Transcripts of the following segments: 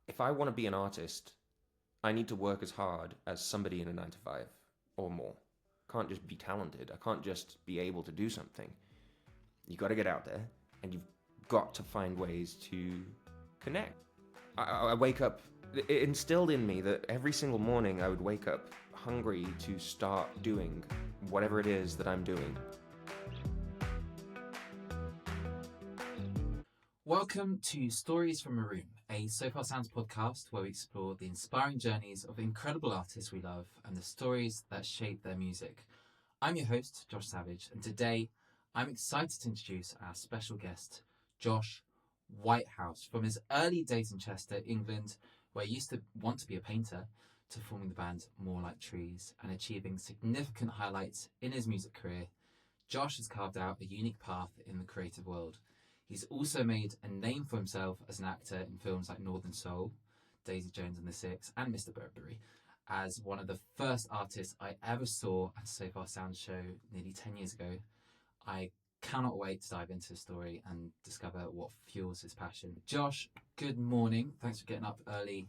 if I want to be an artist, I need to work as hard as somebody in a 9 to 5 or more. I can't just be talented. I can't just be able to do something. You got to get out there, and you've got to find ways to connect. I wake up, it instilled in me that every single morning I would wake up hungry to start doing whatever it is that I'm doing. Welcome to Stories from a Room, a Sofar Sounds podcast where we explore the inspiring journeys of incredible artists we love and the stories that shape their music. I'm your host, Josh Savage, and today I'm excited to introduce our special guest, Josh Whitehouse. From his early days in Chester, England, where he used to want to be a painter, to forming the band More Like Trees and achieving significant highlights in his music career, Josh has carved out a unique path in the creative world. He's also made a name for himself as an actor in films like Northern Soul, Daisy Jones and the Six, and Mr. Burberry, as one of the first artists I ever saw at a Sofar Sounds show nearly 10 years ago. I cannot wait to dive into the story and discover what fuels his passion. Josh, good morning. Thanks for getting up early.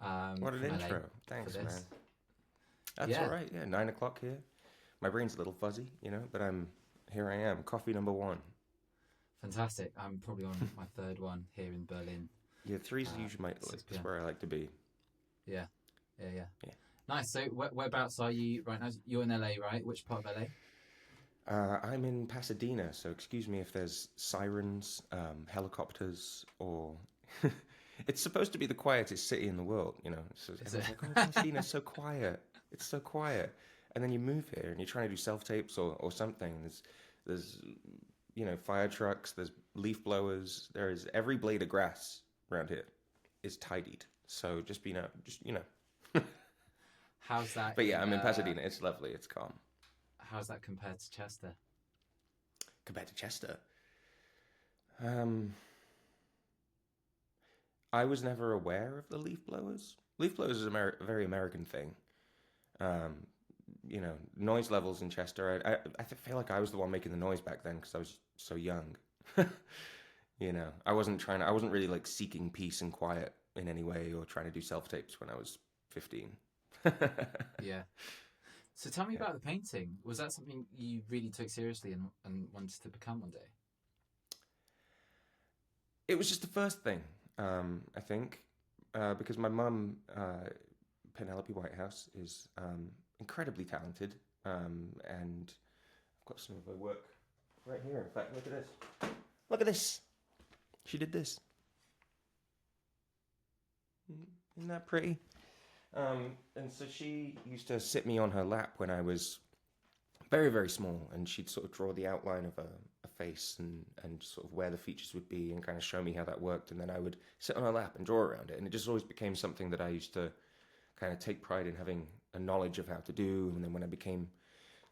What an from LA intro. Thanks, for man. this. That's Yeah. all right. Yeah, 9 o'clock here. My brain's a little fuzzy, but here I am. Coffee number one. Fantastic. I'm probably on my third one here in Berlin. Yeah, three's usually my 6 list. p.m. That's where I like to be. Yeah. Yeah. Nice. So whereabouts are you right now? You're in LA, right? Which part of LA? I'm in Pasadena, so excuse me if there's sirens, helicopters, or... It's supposed to be the quietest city in the world, So Is everyone's it? like, oh, Pasadena's so quiet. It's so quiet. And then you move here and you're trying to do self-tapes or something. There's fire trucks, there's leaf blowers. There is every blade of grass around here is tidied. So just How's that? But yeah, I'm in Pasadena. It's lovely. It's calm. How's that compared to Chester? Compared to Chester, I was never aware of the leaf blowers. Leaf blowers is a very American thing. Noise levels in Chester. I feel like I was the one making the noise back then because I was so young. I wasn't really like seeking peace and quiet in any way or trying to do self tapes when I was 15. Yeah. So tell me Yeah. about the painting. Was that something you really took seriously and wanted to become one day? It was just the first thing, I think, because my mum, Penelope Whitehouse, is incredibly talented, and I've got some of her work right here. In fact, look at this. Look at this. She did this. Isn't that pretty? And so she used to sit me on her lap when I was very, very small, and she'd sort of draw the outline of a face and sort of where the features would be and kind of show me how that worked. And then I would sit on her lap and draw around it. And it just always became something that I used to kind of take pride in having a knowledge of how to do. And then when I became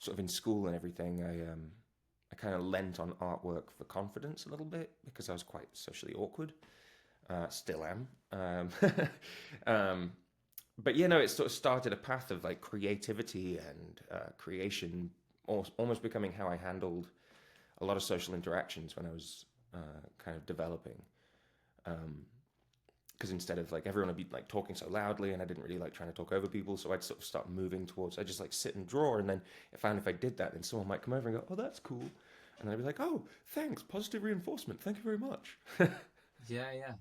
sort of in school and everything, I kind of lent on artwork for confidence a little bit because I was quite socially awkward. Still am. But it sort of started a path of like creativity and creation, almost becoming how I handled a lot of social interactions when I was kind of developing. Because instead of like everyone would be like talking so loudly, and I didn't really like trying to talk over people, so I'd sort of start moving towards. I just like sit and draw, and then I found if I did that, then someone might come over and go, "Oh, that's cool," and I'd be like, "Oh, thanks, positive reinforcement. Thank you very much." Yeah.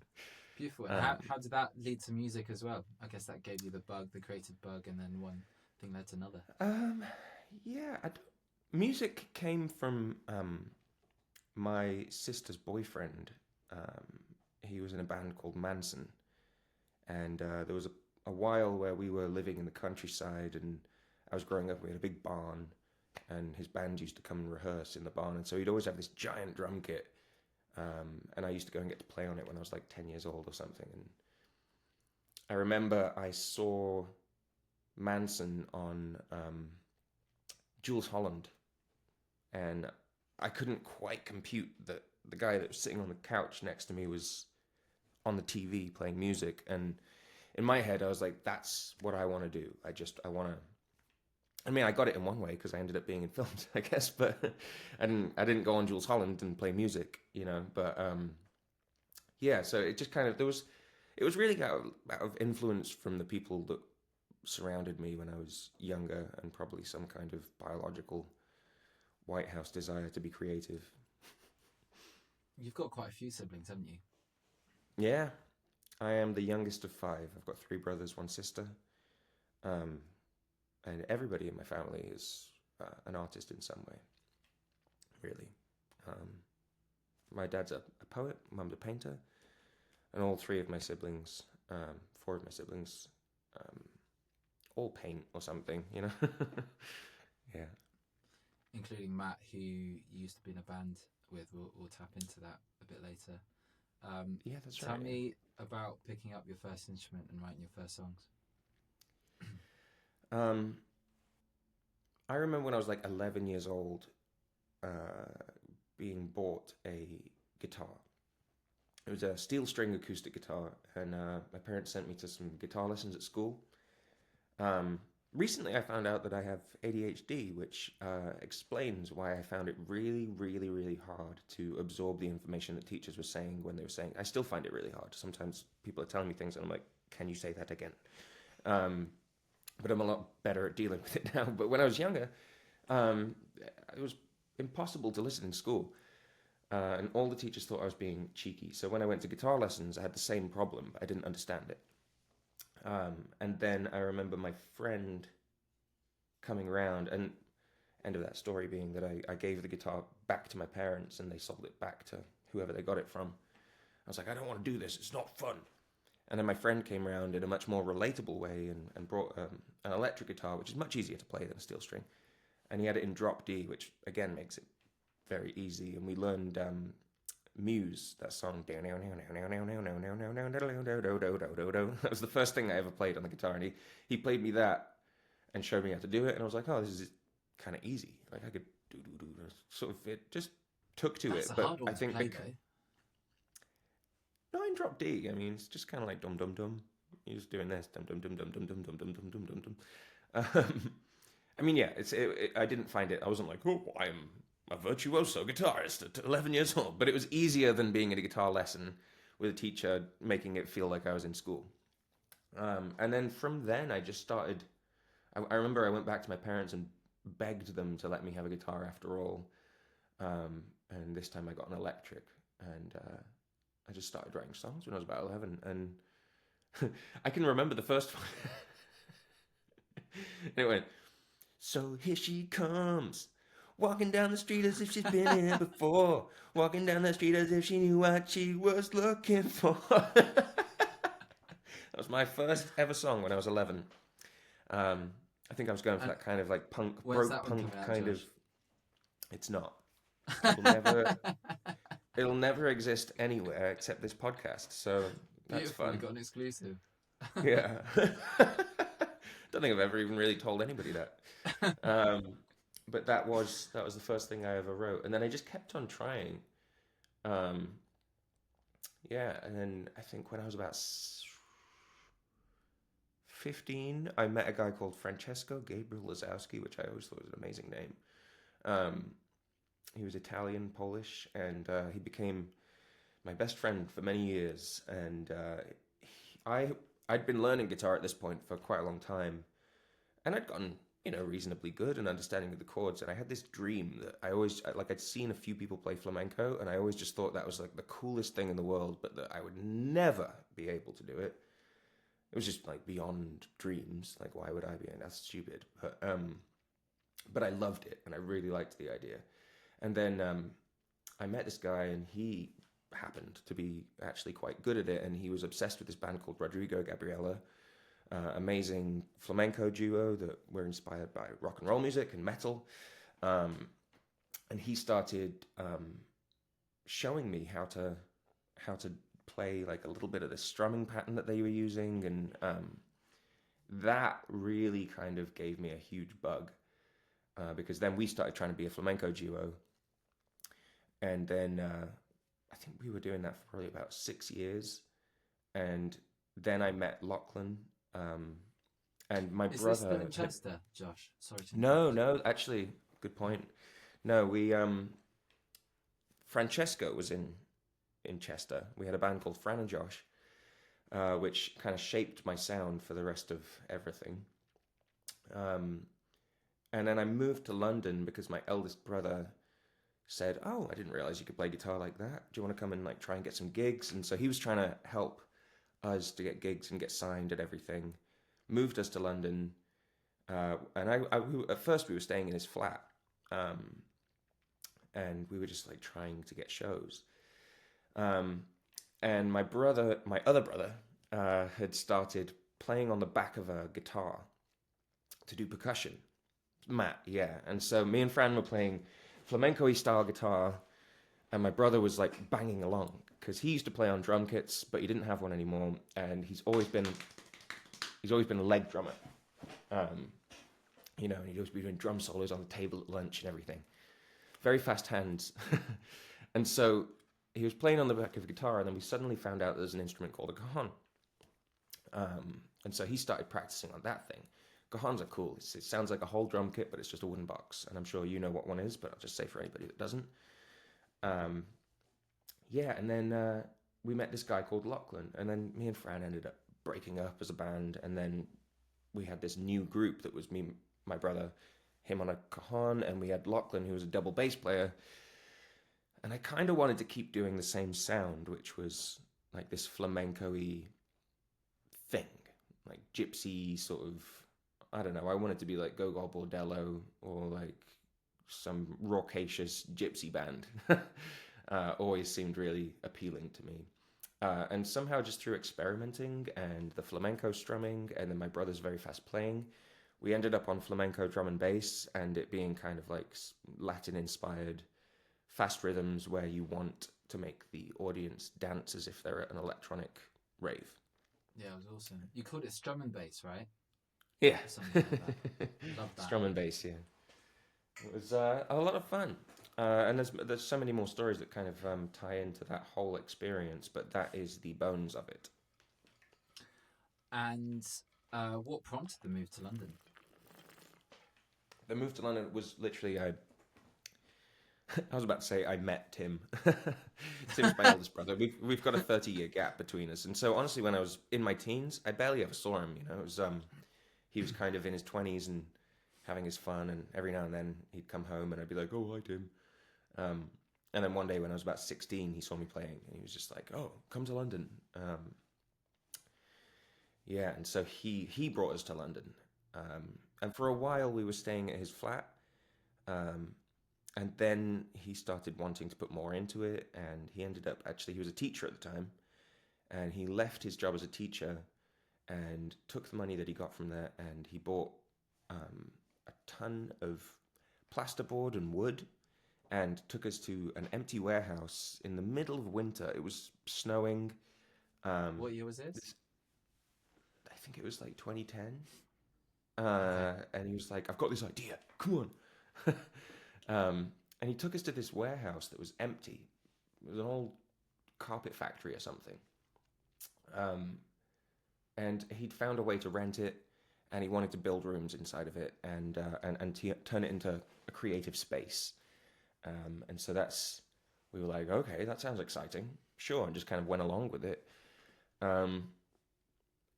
Beautiful. Um, How did that lead to music as well? I guess that gave you the bug, the creative bug, and then one thing led to another. yeah, music came from my sister's boyfriend. He was in a band called Manson, and there was a while where we were living in the countryside, and I was growing up. We had a big barn, and his band used to come and rehearse in the barn, and so he'd always have this giant drum kit. And I used to go and get to play on it when I was like 10 years old or something. And I remember I saw Manson on Jules Holland, and I couldn't quite compute that the guy that was sitting on the couch next to me was on the TV playing music. And in my head, I was like, that's what I want to do. I want to... I got it in one way because I ended up being in films, I guess, but I didn't go on Jules Holland and play music, But yeah, so it just kind of it was really out of influence from the people that surrounded me when I was younger, and probably some kind of biological Whitehouse desire to be creative. You've got quite a few siblings, haven't you? Yeah, I am the youngest of five. I've got three brothers, one sister, um, and everybody in my family is an artist in some way. Really, um, my dad's a poet, mum's a painter, and all three of my siblings, four of my siblings, um, all paint or something. You know, yeah. Including Matt, who you used to be in a band with. We'll tap into that a bit later. Yeah, that's Tell right. me about picking up your first instrument and writing your first songs. Um, I remember when I was like 11 years old, uh, being bought a guitar. It was a steel string acoustic guitar, and my parents sent me to some guitar lessons at school. Um, Recently, I found out that I have ADHD, which explains why I found it really, really, really hard to absorb the information that teachers were saying when they were saying. I still find it really hard. Sometimes people are telling me things, and I'm like, "Can you say that again?" Um, but I'm a lot better at dealing with it now. But when I was younger, um, it was impossible to listen in school. And all the teachers thought I was being cheeky. So when I went to guitar lessons, I had the same problem, but I didn't understand it. And then I remember my friend coming around, and end of that story being that I gave the guitar back to my parents, and they sold it back to whoever they got it from. I was like, I don't want to do this. It's not fun. And then my friend came around in a much more relatable way, and brought an electric guitar, which is much easier to play than a steel string. And he had it in drop D, which again makes it very easy. And we learned Muse, that song. That was the first thing I ever played on the guitar, and he played me that and showed me how to do it, and I was like, oh, this is kind of easy. Like I could do. Sort of, it just took to That's it. a But hard I one to think play, though. no, in drop D. I mean, it's just kind of like dum dum dum. You're just doing this dum dum dum dum dum dum dum dum dum dum dum dum. I mean, yeah, I didn't find it. I wasn't like, oh, I'm a virtuoso guitarist at 11 years old. But it was easier than being at a guitar lesson with a teacher making it feel like I was in school. And then from then, I just started. I remember I went back to my parents and begged them to let me have a guitar after all. And this time I got an electric, and I just started writing songs when I was about 11. And I can remember the first one. And it went, so here she comes, walking down the street as if she's been here before, walking down the street as if she knew what she was looking for. That was my first ever song when I was 11. I think I was going for And that kind of like punk, when's broke that one punk coming out, kind of. Josh? It's not. It'll never. It'll never exist anywhere except this podcast. So that's Beautiful, we fun. got an exclusive. Yeah. Don't think I've ever even really told anybody that. But that was the first thing I ever wrote, and then I just kept on trying. Um, yeah, and then I think when I was about 15, I met a guy called Francesco Gabriel Lazowski, which I always thought was an amazing name. Um, he was Italian, Polish, and he became my best friend for many years. And I I'd been learning guitar at this point for quite a long time, and I'd gotten reasonably good and understanding of the chords. And I had this dream that I'd seen a few people play flamenco, and I always just thought that was like the coolest thing in the world, but that I would never be able to do it. It was just like beyond dreams. Like, why would I be? That's stupid. But I loved it, and I really liked the idea. And then I met this guy, and he happened to be actually quite good at it, and he was obsessed with this band called Rodrigo Gabriela, amazing flamenco duo that were inspired by rock and roll music and metal. Um, and he started showing me how to play like a little bit of the strumming pattern that they were using, and that really kind of gave me a huge bug, because then we started trying to be a flamenco duo, and then I think we were doing that for probably about 6 years, and then I met Lachlan, and my Is this still brother in had. Chester, Josh? Sorry to No, interrupt. no, actually, good point. No, we Francesco was in Chester. We had a band called Fran and Josh, which kind of shaped my sound for the rest of everything. Um, and then I moved to London because my eldest brother said, "Oh, I didn't realize you could play guitar like that. Do you want to come and like try and get some gigs?" And so he was trying to help us to get gigs and get signed and everything. Moved us to London, and at first we were staying in his flat, um, and we were just like trying to get shows. Um, and my other brother, had started playing on the back of a guitar to do percussion. Matt, yeah. And so me and Fran were playing flamenco-y style guitar, and my brother was like banging along because he used to play on drum kits, but he didn't have one anymore, and he's always been a leg drummer. Um, and he'd always be doing drum solos on the table at lunch and everything. Very fast hands. And so he was playing on the back of a guitar, and then we suddenly found out there's an instrument called a cajon. And so he started practicing on that thing. Cajons are cool. It sounds like a whole drum kit, but it's just a wooden box. And I'm sure you know what one is, but I'll just say for anybody that doesn't. Um, yeah, and then we met this guy called Lachlan, and then me and Fran ended up breaking up as a band, and then we had this new group that was me, my brother, him on a cajon, and we had Lachlan, who was a double bass player. And I kind of wanted to keep doing the same sound, which was like this flamenco-y thing, like gypsy sort of. I don't know. I wanted to be like Gogol Bordello or like some raucous gypsy band. Always seemed really appealing to me. And somehow, just through experimenting and the flamenco strumming, and then my brother's very fast playing, we ended up on flamenco drum and bass, and it being kind of like Latin inspired fast rhythms where you want to make the audience dance as if they're at an electronic rave. Yeah, it was awesome. You called it drum and bass, right? Yeah. Or something like that. Love that. Drum and bass, yeah. It was a lot of fun. And there's so many more stories that kind of tie into that whole experience, but that is the bones of it. And what prompted the move to London? The move to London was literally I was about to say I met Tim. Tim's my eldest brother. We've got a 30-year gap between us, and so honestly, when I was in my teens, I barely ever saw him. It was he was kind of in his 20s and having his fun, and every now and then he'd come home, and I'd be like, "Oh, hi, Tim." And then one day when I was about 16, he saw me playing, and he was just like, "Oh, come to London." Yeah, and so he brought us to London, and for a while we were staying at his flat. Um, and then he started wanting to put more into it, and he ended up he was a teacher at the time, and he left his job as a teacher and took the money that he got from there, and he bought a ton of plasterboard and wood, and took us to an empty warehouse in the middle of winter. It was snowing. What year was this? I think it was like 2010. Okay. And he was like, "I've got this idea. Come on." And he took us to this warehouse that was empty. It was an old carpet factory or something. Um, and he'd found a way to rent it, and he wanted to build rooms inside of it and turn it into a creative space. And so we were like, okay, that sounds exciting, sure, and just kind of went along with it.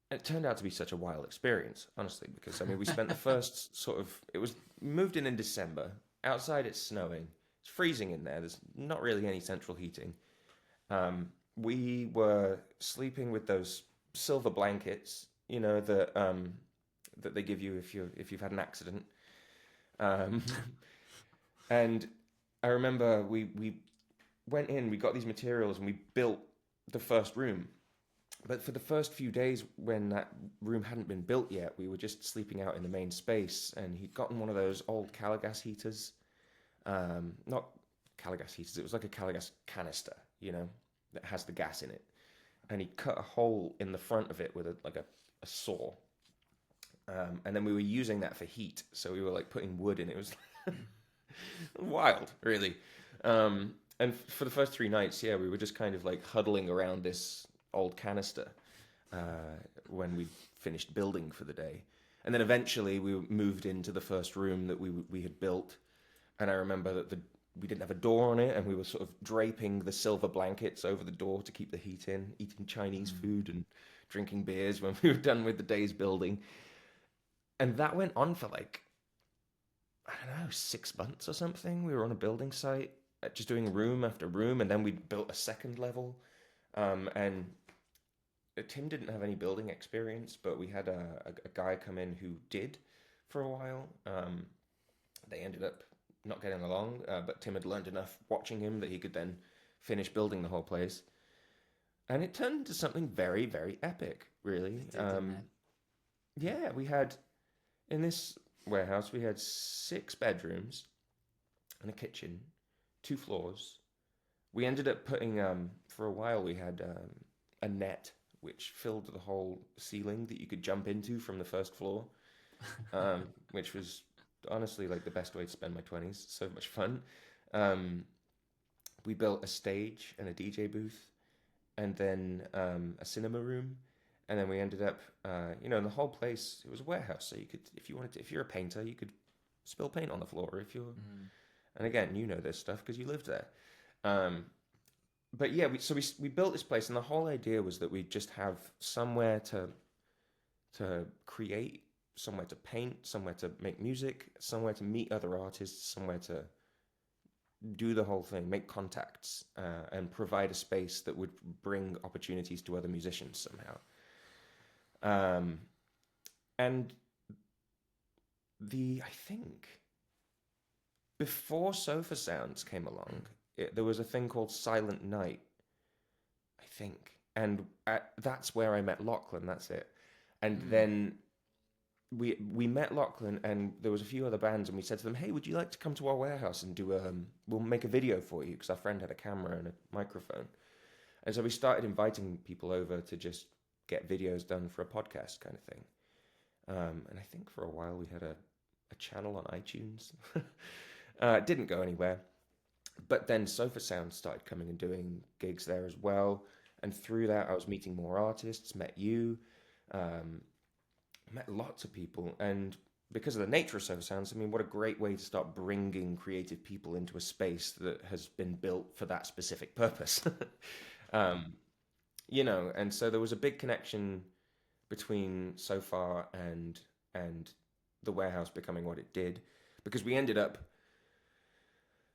It turned out to be such a wild experience, honestly, because I mean, we spent the first it was moved in December. Outside, it's snowing. It's freezing in there. There's not really any central heating. We were sleeping with those silver blankets, that they give you if you've had an accident. Um, and I remember we went in, we got these materials, and we built the first room. But for the first few days, when that room hadn't been built yet, we were just sleeping out in the main space, and he'd gotten one of those old Caligas heaters. Not Caligas heaters, it was like a Caligas canister, that has the gas in it. And he cut a hole in the front of it with a saw. And then we were using that for heat, so we were like putting wood in it. It was wild, really. And for the first 3 nights, yeah, we were just kind of like huddling around this old canister when we finished building for the day. And then eventually we moved into the first room that we had built. And I remember that we didn't have a door on it, and we were sort of draping the silver blankets over the door to keep the heat in, eating Chinese food and drinking beers when we were done with the day's building. And that went on for like, I don't know, 6 months or something. We were on a building site, just doing room after room, and then we built a second level. And Tim didn't have any building experience, but we had a guy come in who did for a while. They ended up not getting along, but Tim had learned enough watching him that he could then finish building the whole place. And it turned into something very, very epic, really. It did, didn't it? Yeah, we had in this warehouse, we had 6 bedrooms and a kitchen, 2 floors. We ended up putting, for a while, we had a net which filled the whole ceiling that you could jump into from the first floor, which was honestly like the best way to spend my 20s. So much fun. Um, we built a stage and a DJ booth, and then a cinema room, and then we ended up, in the whole place. It was a warehouse, so you could, if you wanted to, if you're a painter, you could spill paint on the floor. If you're, and again, you know this stuff because you lived there. Um, but yeah, we built this place, and the whole idea was that we just have somewhere to create, somewhere to paint, somewhere to make music, somewhere to meet other artists, somewhere to do the whole thing, make contacts, and provide a space that would bring opportunities to other musicians somehow. Um, and I think before Sofa Sounds came along, there was a thing called Silent Night, I think, and that's where I met Lachlan. That's it. And then we met Lachlan, and there was a few other bands, and we said to them, "Hey, would you like to come to our warehouse and do we'll make a video for you?" Because our friend had a camera and a microphone, and so we started inviting people over to just get videos done for a podcast kind of thing. And I think for a while we had a channel on iTunes. It didn't go anywhere, but then Sofa Sound started coming and doing gigs there as well, and through that I was meeting more artists, met you. Um, Met lots of people, and because of the nature of Sofa Sounds, I mean, what a great way to start bringing creative people into a space that has been built for that specific purpose. um, and so there was a big connection between Sofar and the warehouse becoming what it did, because we ended up,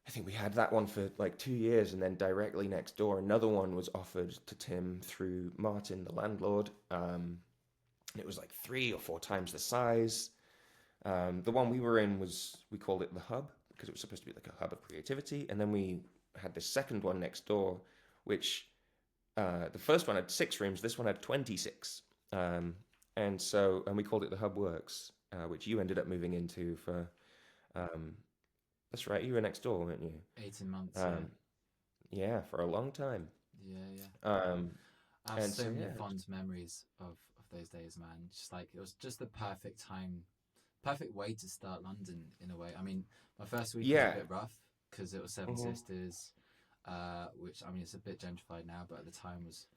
I think we had that one for like 2 years, and then directly next door another one was offered to Tim through Martin, the landlord. And it was like 3 or 4 times the size. The one we were in we called it the Hub because it was supposed to be like a hub of creativity. And then we had this second one next door, which the first one had 6 rooms, this one had 26. And we called it the Hub Works, which you ended up moving into for, that's right, you were next door, weren't you? 18 months. Yeah, for a long time. Yeah. I have And so so, many yeah. fond memories of those days, man. Just like it was just the perfect time, perfect way to start London in a way. I mean, my first week was a Yeah. bit rough because it was Seven Mhm. Sisters, which I mean it's a bit gentrified now, but at the time was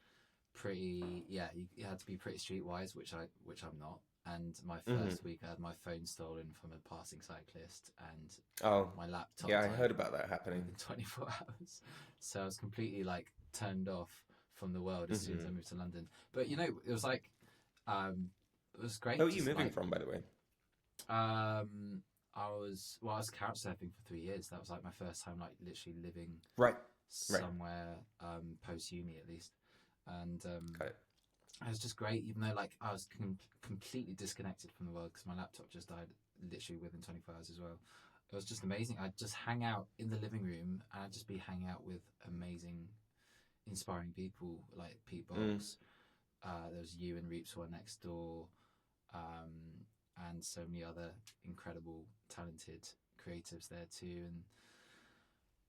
pretty. Yeah, you had to be pretty streetwise, which I'm not. And my Mhm. first week, I had my phone stolen from a passing cyclist, and Oh, my laptop yeah, I died heard about that happening. within 24 hours. So I was completely like turned off from the world as soon as I Mhm. moved to London. But you know, it was like it was Where great. are you Just moving like from, by the way? I was couch surfing for 3 years. That was like my first time, like literally living Right. Right. somewhere post uni at least, and Got it. it was just great. Even though like I was completely disconnected from the world because my laptop just died literally within 24 hours as well. It was just amazing. I'd just hang out in the living room and I'd just be hanging out with amazing, inspiring people like Pete Mm. Box. There was you and Reeps were next door, and so many other incredible, talented creatives there too.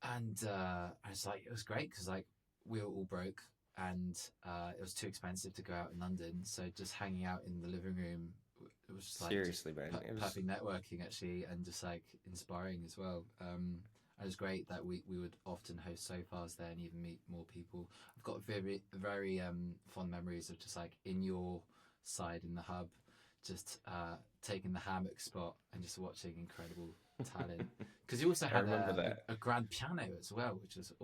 And I was like, it was great because like we were all broke and it was too expensive to go out in London. So just hanging out in the living room, it was just like Seriously, man. It was. perfect networking actually, and just like inspiring as well. It was great that we would often host sofas there and even meet more people. I've got very fond memories of just like in your side in the hub, just taking the hammock spot and just watching incredible talent. Because you also I had remember that. a grand piano as well, which was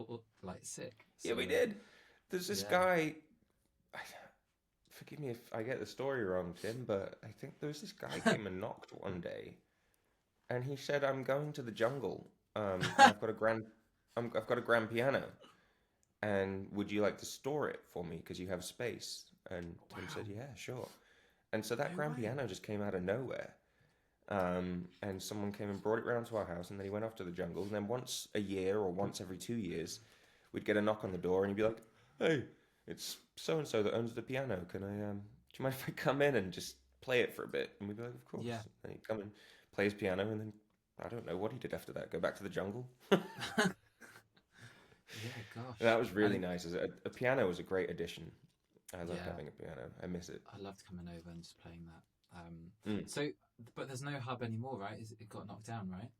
like sick. Yeah, So we did. There's this yeah, guy. forgive me if I get the story wrong, Tim, but I think there was this guy came and knocked one day, and he said, "I'm going to the jungle, and I've got a grand piano, and would you like to store it for me because you have space?" And Tim said, Wow. "Yeah, sure." And so that No grand way. piano just came out of nowhere. And someone came and brought it round to our house, and then he went off to the jungle. And then once a year or once every 2 years, we'd get a knock on the door, and he'd be like, "Hey, it's so and so that owns the piano. Can I do you mind if I come in and just play it for a bit?" And we'd be like, "Of course." Yeah. And he'd come and play his piano, and then I don't know what he did after that. Go back to the jungle. Yeah, gosh. That was really And nice. A piano was a great addition. I loved yeah, having a piano. I miss it. I loved coming over and just playing that. Mm. So, but there's no hub anymore, right? It got knocked down, right?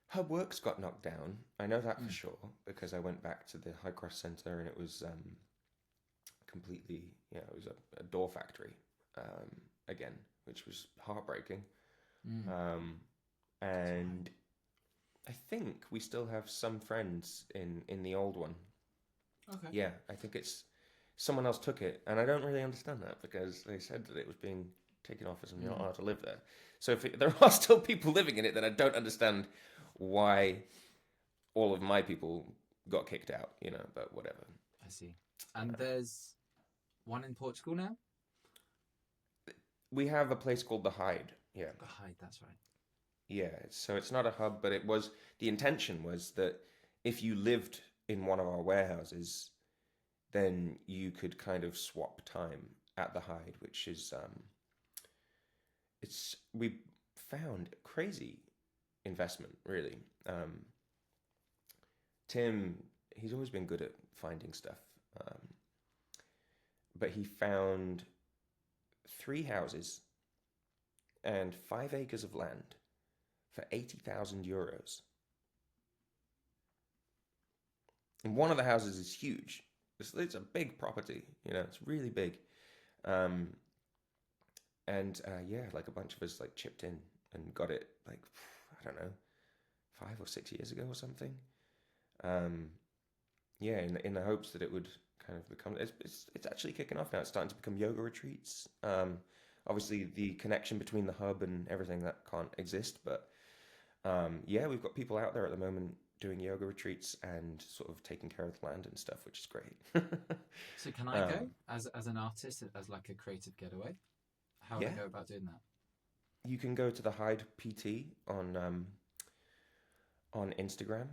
Her works got knocked down. I know that for Mm. sure because I went back to the High Cross Centre and it was completely, it was a door factory again, which was heartbreaking. Mm. Um, That's right. and I think we still have some friends in the old one. Okay. Yeah, I think it's someone else took it, and I don't really understand that because they said that it was being taken off us and you're not Mm. allowed to live there. So if there are still people living in it, then I don't understand why all of my people got kicked out, but whatever. I see. And there's one in Portugal now? We have a place called the Hide. Yeah. The Hyde, that's right. Yeah. So it's not a hub, but the intention was that if you lived in one of our warehouses, then you could kind of swap time at the Hide, which is we found crazy investment really. Tim, he's always been good at finding stuff, um, but he found 3 houses and 5 acres of land for €80,000. And one of the houses is huge. It's a big property, it's really big. Um, and yeah, like a bunch of us like chipped in and got it like, I don't know, 5 or 6 years ago or something. Um, yeah, in the hopes that it would kind of become, it's actually kicking off now. It's starting to become yoga retreats. Obviously the connection between the hub and everything that can't exist, but yeah, we've got people out there at the moment doing yoga retreats and sort of taking care of the land and stuff, which is great. So can I um, go as an artist, as like a creative getaway? How would I yeah, go about doing that? you can go to the Hyde PT on Instagram,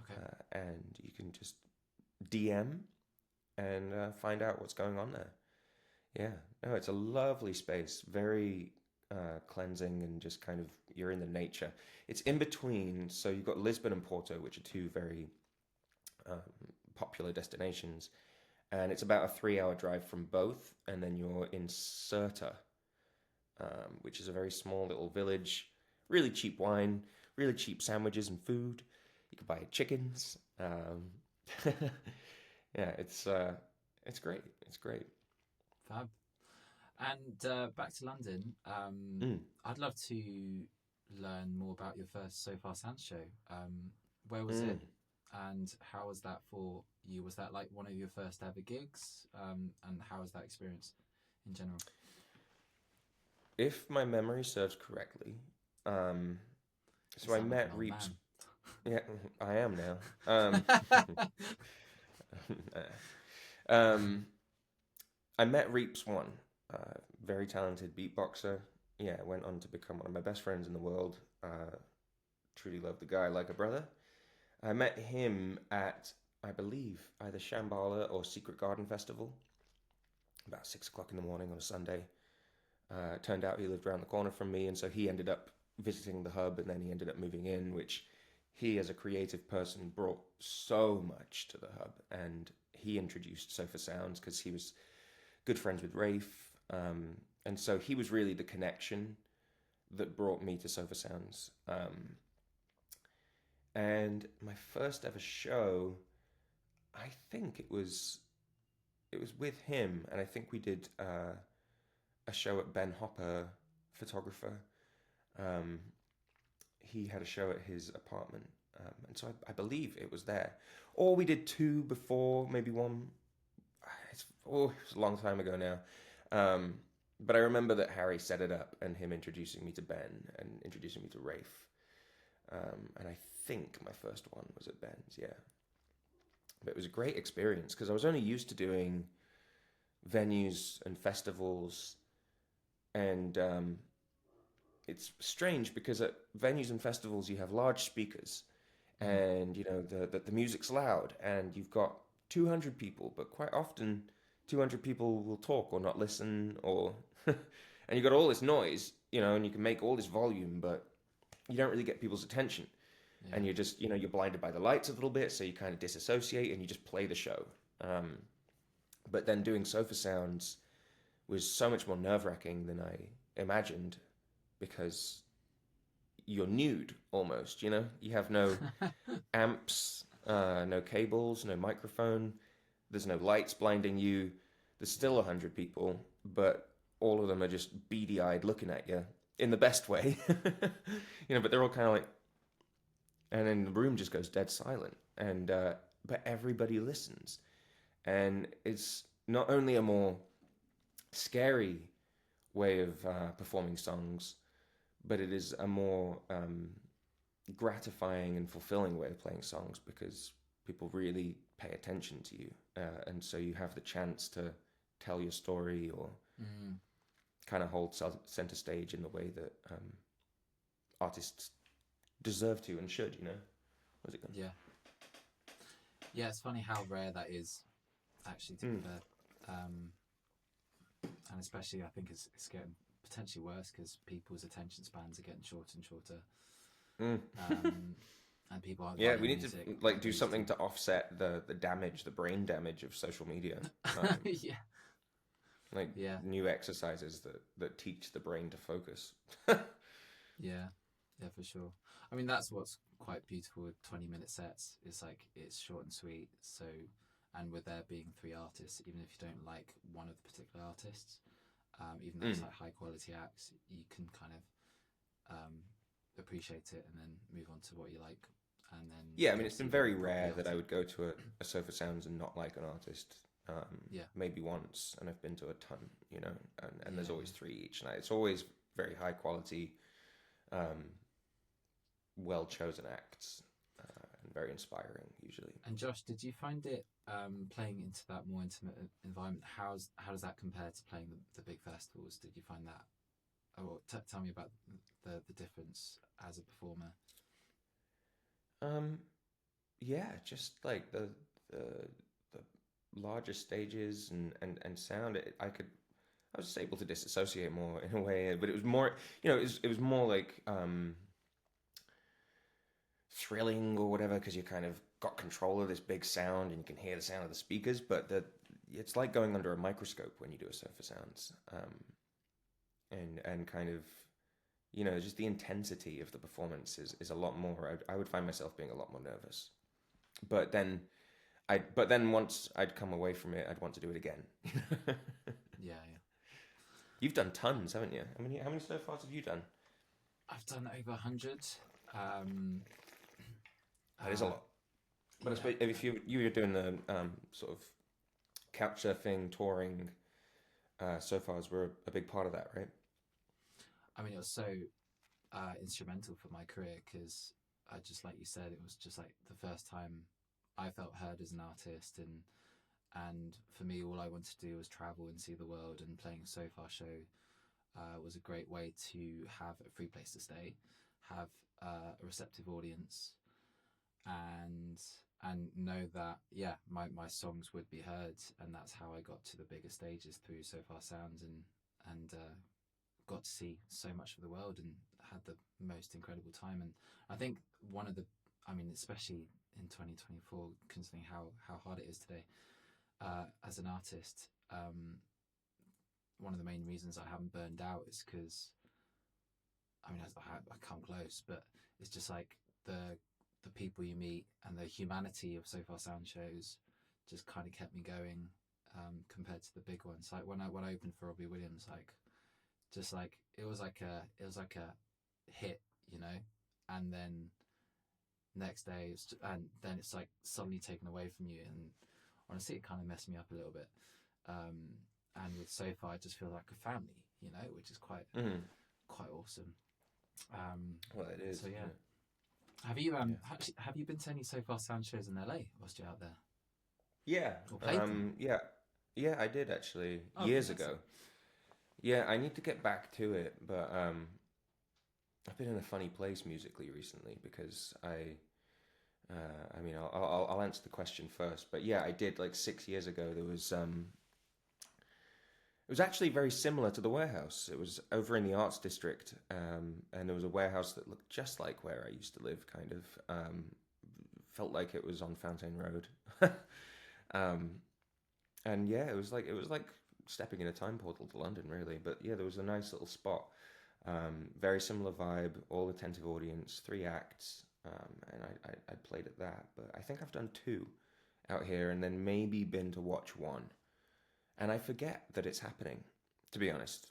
Okay. and you can just DM and find out what's going on there. Yeah, no, it's a lovely space, very cleansing and just kind of you're in the nature. It's in between, so you've got Lisbon and Porto, which are two very um, popular destinations, and it's about a 3 hour drive from both, and then you're in Cirta, which is a very small little village, really cheap wine, really cheap sandwiches and food. You can buy chickens. Yeah, it's great. It's great. Fab. And back to London, Mm, I'd love to learn more about your first Sofar Sounds show. Where was mm. it, and how was that for you? Was that like one of your first ever gigs? And how was that experience in general? If my memory serves correctly, um, You so I sound like an met old Reeps. man. Yeah, I am now. um, I met Reeps one, very talented beatboxer. Yeah, went on to become one of my best friends in the world. Truly love the guy like a brother. I met him at, I believe, either Shambhala or Secret Garden Festival, about 6 o'clock in the morning on a Sunday. It turned out he lived around the corner from me, and so he ended up visiting the hub, and then he ended up moving in, which he, as a creative person, brought so much to the hub. And he introduced Sofar Sounds because he was good friends with Rafe. And so he was really the connection that brought me to Sofar Sounds. And my first ever show, I think it was with him, and I think we did a show at Ben Hopper, photographer. Um, he had a show at his apartment, and so I believe it was there. Or we did two before, maybe one. It's Oh, it was a long time ago now. Um, but I remember that Harry set it up and him introducing me to Ben and introducing me to Rafe. And I think my first one was at Ben's, yeah. But it was a great experience because I was only used to doing venues and festivals, and it's strange because at venues and festivals you have large speakers, Mm. and the music's loud, and you've got 200 people, but quite often 200 people will talk or not listen, or and you got all this noise, and you can make all this volume, but you don't really get people's attention, Yeah. and you're just you're blinded by the lights a little bit, so you kind of disassociate and you just play the show. Um, but then doing Sofa Sounds was so much more nerve-wracking than I imagined because you're nude almost, you have no amps, no cables, no microphone, there's no lights blinding you, there's still 100 people, but all of them are just beady-eyed looking at you in the best way. But they're all kind of like, and then the room just goes dead silent, and but everybody listens, and it's not only a more scary way of performing songs, but it is a more gratifying and fulfilling way of playing songs because people really pay attention to you, and so you have the chance to tell your story or Mm. kind of hold center stage in the way that artists deserve to and should. Where's it gone? Yeah. Yeah, it's funny how rare that is, actually, to be Mm. fair. And especially, I think it's getting potentially worse because people's attention spans are getting shorter and shorter. Mm. And people aren't Yeah, we valuing need to music like like they do used to. something to offset the damage, the brain damage of social media. Um, Yeah. like Yeah. new exercises that teach the brain to focus. Yeah. Yeah, for sure. I mean, that's what's quite beautiful with 20-minute sets. It's like it's short and sweet. So, and with there being three artists, even if you don't like one of the particular artists, even though it's Mm. like high quality acts, you can kind of appreciate it and then move on to what you like, and then Yeah, I go mean, and it's been see the very properly rare that I artist. would go to a Sofa Sounds and not like an artist. Yeah, Maybe once, and I've been to a ton, and there's yeah, always three each night. It's always very high quality, um, well chosen acts, and very inspiring usually. And Josh, did you find it playing into that more intimate environment? How does that compare to playing the big festivals? Did you find that? Oh, tell me about the difference as a performer. Um, yeah, just like the the larger stages and sound, I was just able to disassociate more in a way, but it was more, it was more like thrilling or whatever because you kind of got control of this big sound and you can hear the sound of the speakers, but it's like going under a microscope when you do a Surfer Sounds, and kind of just the intensity of the performance is a lot more. I would find myself being a lot more nervous, but then once I'd come away from it, I'd want to do it again. Yeah, yeah. You've done tons, haven't you? How many so far have you done? I've done over 100. Um, That is a uh, lot. But I yeah, suppose if you were doing the sort of couch surfing, touring, so fars were a big part of that, right? I mean, it was so instrumental for my career because, just like you said, it was just like the first time I felt heard as an artist, and for me, all I wanted to do was travel and see the world. And playing a Sofar show was a great way to have a free place to stay, have a receptive audience, and know that my songs would be heard, and that's how I got to the bigger stages through Sofar Sounds, and got to see so much of the world and had the most incredible time. And I think one of the, I mean, especially in 2024, considering how hard it is today, as an artist, one of the main reasons I haven't burned out is because, I mean, I come close, but it's just like the people you meet and the humanity of Sofar Sound shows just kind of kept me going, compared to the big ones. Like when I opened for Robbie Williams, like just like it was like a hit, you know, and then next day and then it's like suddenly taken away from you, and honestly it kind of messed me up a little bit. and with Sofar, I just feel like a family, which is Mm. quite awesome. Um, Well, it is. so yeah, Yeah. have you Yeah. have you been to any Sofar Sound shows in LA whilst you're out there, Yeah. or played them? Yeah. Yeah, I did actually Oh, years fantastic! ago. Yeah, I need to get back to it, but I've been in a funny place musically recently because I mean, I'll answer the question first, but yeah, I did like 6 years ago. There was it was actually very similar to the warehouse. It was over in the arts district, and there was a warehouse that looked just like where I used to live, kind of. Felt like it was on Fountain Road. um, and yeah, it was like stepping in a time portal to London, really. But yeah, there was a nice little spot. Very similar vibe, all attentive audience, 3 acts, and I played at that. But I think I've done two out here, and then maybe been to watch one, and I forget that it's happening. To be honest,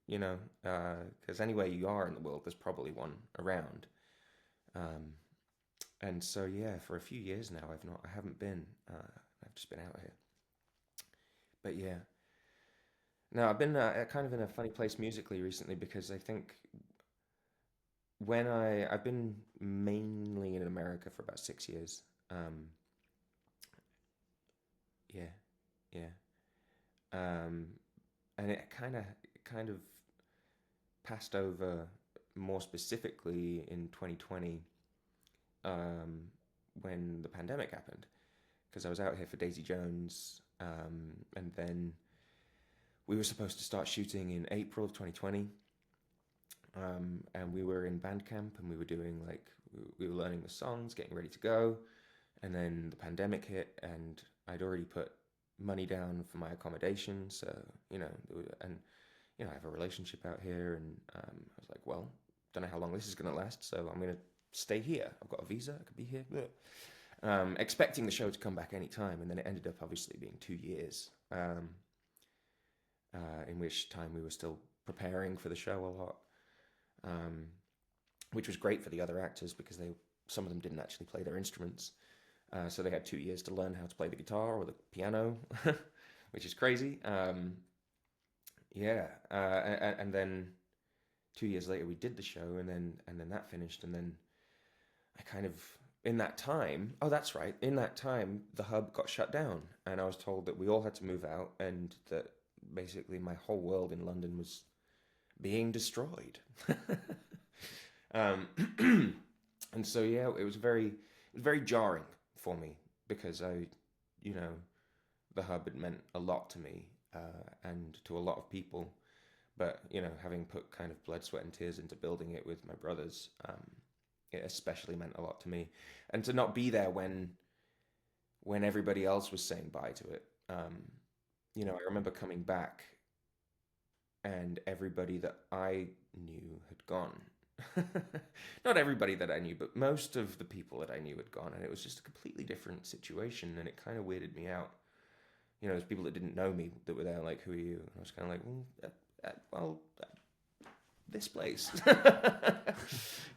because anywhere you are in the world, there's probably one around. Um, and so yeah, for a few years now, I haven't been. I've just been out here. But yeah, no, I've been kind of in a funny place musically recently because I think I've been mainly in America for about 6 years. Um, yeah, yeah, um, and it kind of passed over more specifically in 2020, um, when the pandemic happened because I was out here for Daisy Jones, and then we were supposed to start shooting in April of 2020. And we were in band camp and we were doing like we were learning the songs, getting ready to go, and then the pandemic hit, and I'd already put money down for my accommodation, so and I have a relationship out here, and I was like, well, don't know how long this is going to last, so I'm going to stay here. I've got a visa, I could be here. Expecting the show to come back any time, and then it ended up obviously being 2 years, in which time we were still preparing for the show a lot, um, which was great for the other actors because some of them didn't actually play their instruments, so they had 2 years to learn how to play the guitar or the piano, which is crazy. Yeah, and then 2 years later we did the show, and then that finished, and then I kind of in that time. Oh, that's right. In that time, the hub got shut down, and I was told that we all had to move out, and that basically my whole world in London was being destroyed. um, and so yeah, it was very jarring for me because you know, the hub had meant a lot to me, and to a lot of people. But having put kind of blood, sweat, and tears into building it with my brothers, it especially meant a lot to me. And to not be there when everybody else was saying bye to it. I remember coming back and everybody that I knew had gone. Not everybody that I knew, but most of the people that I knew had gone, and it was just a completely different situation, and it kind of weirded me out. There's people that didn't know me that were there, like, who are you? And I was kind of like, this place.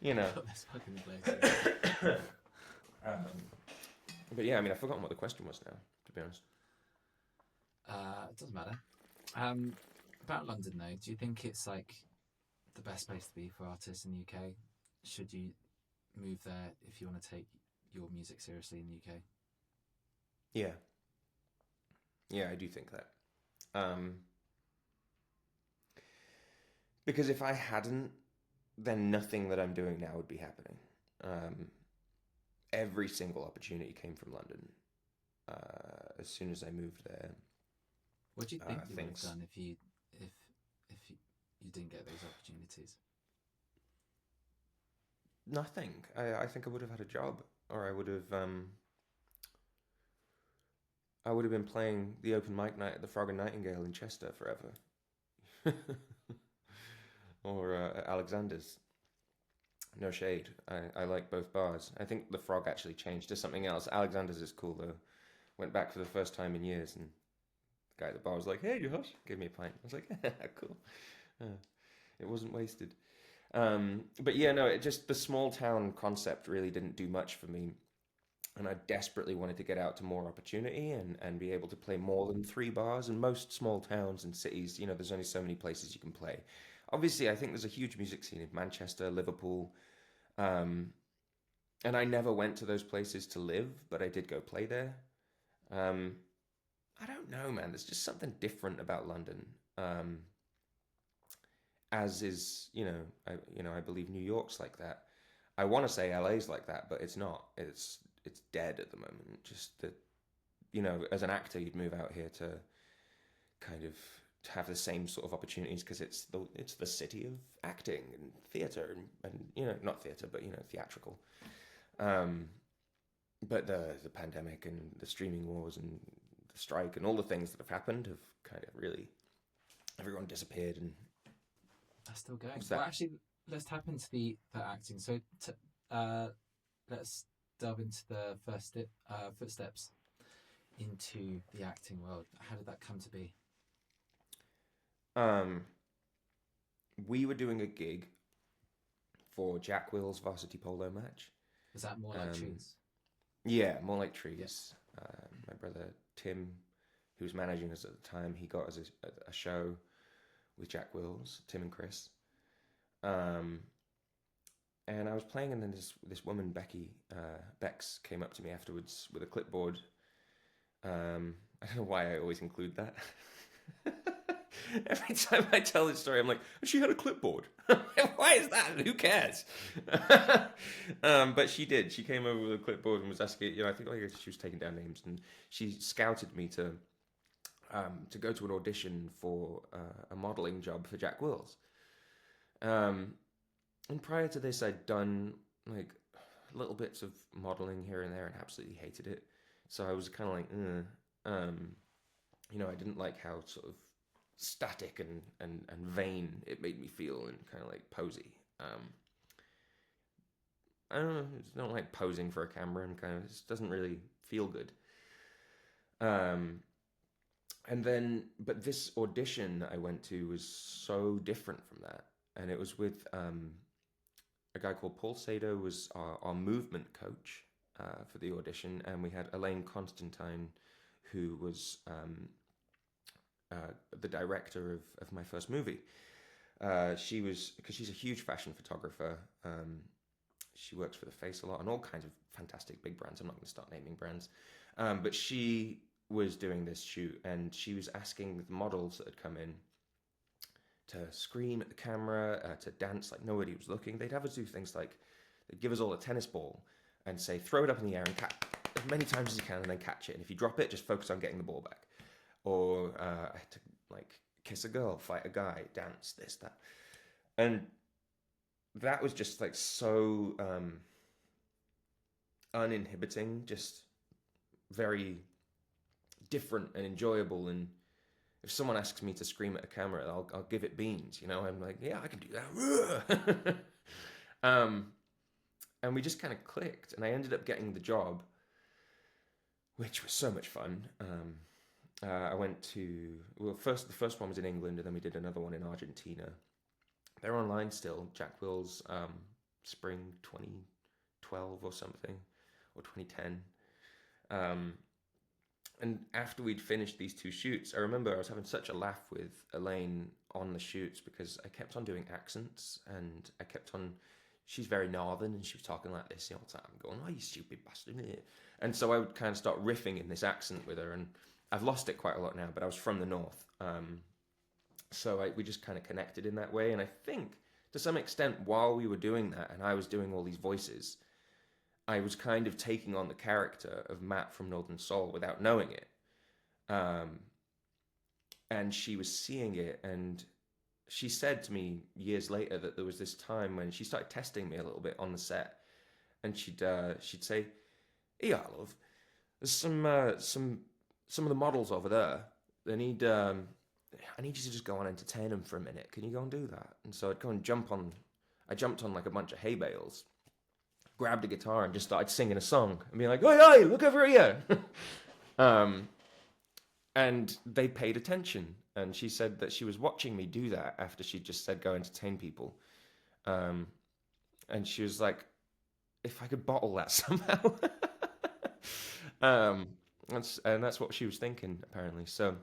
you know. This fucking place. um, but yeah, I mean, I've forgotten what the question was now, to be honest. It doesn't matter. About London though, do you think it's like the best place to be for artists in the UK? Should you move there if you want to take your music seriously in the UK? Yeah. Yeah, I do think that. Because if I hadn't, then nothing that I'm doing now would be happening. Um, every single opportunity came from London. As soon as I moved there, What do you think you would have things. done if you didn't get those opportunities? Nothing. I think I would have had a job, or I would have been playing the open mic night at the Frog and Nightingale in Chester forever, or at Alexander's. No shade. I like both bars. I think the Frog actually changed to something else. Alexander's is cool though. Went back for the first time in years, and the guy at the bar was like, "Hey, Josh," gave me a pint. I was like, "Cool." Uh, it wasn't wasted. But yeah, no, it just the small town concept really didn't do much for me. and I desperately wanted to get out to more opportunity and be able to play more than three bars. And most small towns and cities, there's only so many places you can play. Obviously, I think there's a huge music scene in Manchester, Liverpool, um, and I never went to those places to live, but I did go play there. Um, I don't know, man. There's just something different about London. Um, as is, I believe New York's like that. I want to say LA's like that, but it's not. It's dead at the moment. Just that, as an actor, you'd move out here to kind of to have the same sort of opportunities because it's the city of acting and theater and not theater but theatrical. Um, but the pandemic and the streaming wars and the strike and all the things that have happened have kind of really everyone disappeared and That's still going. what's Well, that? actually, let's tap into the acting. So, uh, let's delve into the footsteps into the acting world. How did that come to be? Um, we were doing a gig for Jack Will's varsity polo match. Was that more like Um, trees? yeah, more like Yeah. trees. My brother Tim, who was managing us at the time, he got us a show with Jack Wills, Tim and Chris. Um, and I was playing, and then this woman Bex came up to me afterwards with a clipboard. I don't know why I always include that. Every time I tell this story, I'm like, she had a clipboard. Why is that? Who cares? But she did. She came over with a clipboard and was asking. I think she was taking down names, and she scouted me to go to an audition for a modeling job for Jack Wills. Um, and prior to this, I'd done like little bits of modeling here and there, and absolutely hated it. So I was kind of like, I didn't like how sort of static and vain it made me feel and kind of like posy. I don't know, I just don't like posing for a camera and kind of just doesn't really feel good. Um, but this audition I went to was so different from that, and it was with a guy called Paul Sado was our movement coach for the audition, and we had Elaine Constantine, who was the director of my first movie. She was because she's a huge fashion photographer. She works for The Face a lot and all kinds of fantastic big brands. I'm not going to start naming brands, but she was doing this shoot and she was asking the models that had come in to scream at the camera, to dance like nobody was looking. They'd have us do things like they'd give us all a tennis ball and say, throw it up in the air and catch as many times as you can and then catch it. And if you drop it, just focus on getting the ball back. Or I had to like kiss a girl, fight a guy, dance, this, that. And that was just like so uninhibiting, just very different and enjoyable. And if someone asks me to scream at a camera, I'll give it beans. I'm like, yeah, I can do that. And we just kind of clicked, and I ended up getting the job, which was so much fun. I went to the first one was in England, and then we did another one in Argentina. They're online still. Jack Will's spring 2012 or something, or 2010. And after we'd finished these two shoots, I remember I was having such a laugh with Elaine on the shoots because I kept on doing accents and I kept on. She's very northern and she was talking like this all the time, going, "Oh, you stupid bastard!" And so I would kind of start riffing in this accent with her, and I've lost it quite a lot now. But I was from the north, so we just kind of connected in that way. And I think to some extent, while we were doing that, and I was doing all these voices, I was kind of taking on the character of Matt from Northern Soul without knowing it. And she was seeing it, and she said to me years later that there was this time when she started testing me a little bit on the set, and she'd say, "Hey, love, there's some of the models over there. They need I need you to just go and entertain them for a minute. Can you go and do that?" And so I'd go and I jumped on like a bunch of hay bales, grabbed a guitar and just started singing a song and being like, "Oi, oi, look over here." And they paid attention. And she said that she was watching me do that after she just said, "Go entertain people." And she was like, if I could bottle that somehow. um, that's what she was thinking apparently. So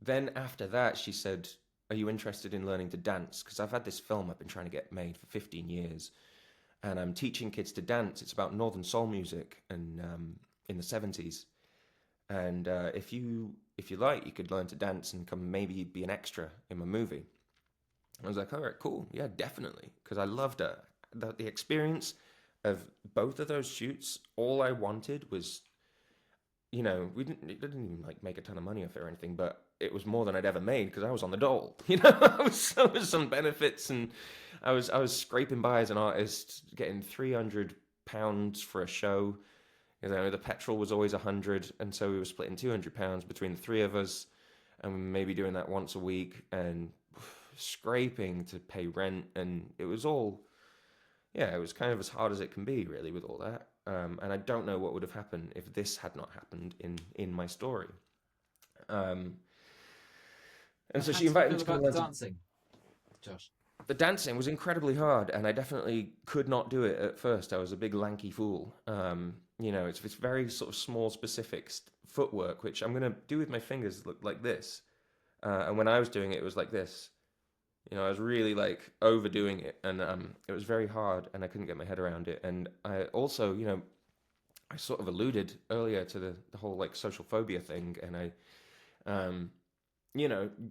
then after that, she said, "Are you interested in learning to dance? Because I've had this film I've been trying to get made for 15 years, and I'm teaching kids to dance. It's about Northern soul music and in the 70s. And if you like, you could learn to dance and come maybe be an extra in my movie." I was like, "All right, cool, yeah, definitely," because I loved the experience of both of those shoots. All I wanted was, it didn't even like make a ton of money off it or anything, but it was more than I'd ever made because I was on the dole. I was some benefits, and I was scraping by as an artist, getting £300 for a show. The petrol was always 100, and so we were splitting £200 between the three of us, and maybe doing that once a week, and scraping to pay rent, and it was all, yeah, it was kind of as hard as it can be, really, with all that. And I don't know what would have happened if this had not happened in my story. Um, and And so how she did you invited me feel to come about and the learn to. dancing, Josh? The dancing was incredibly hard, and I definitely could not do it at first. I was a big lanky fool. It's very sort of small, specific footwork, which I'm going to do with my fingers, look like this. And when I was doing it, it was like this. I was really like overdoing it, and it was very hard, and I couldn't get my head around it. And I also, I sort of alluded earlier to the whole like social phobia thing, and um,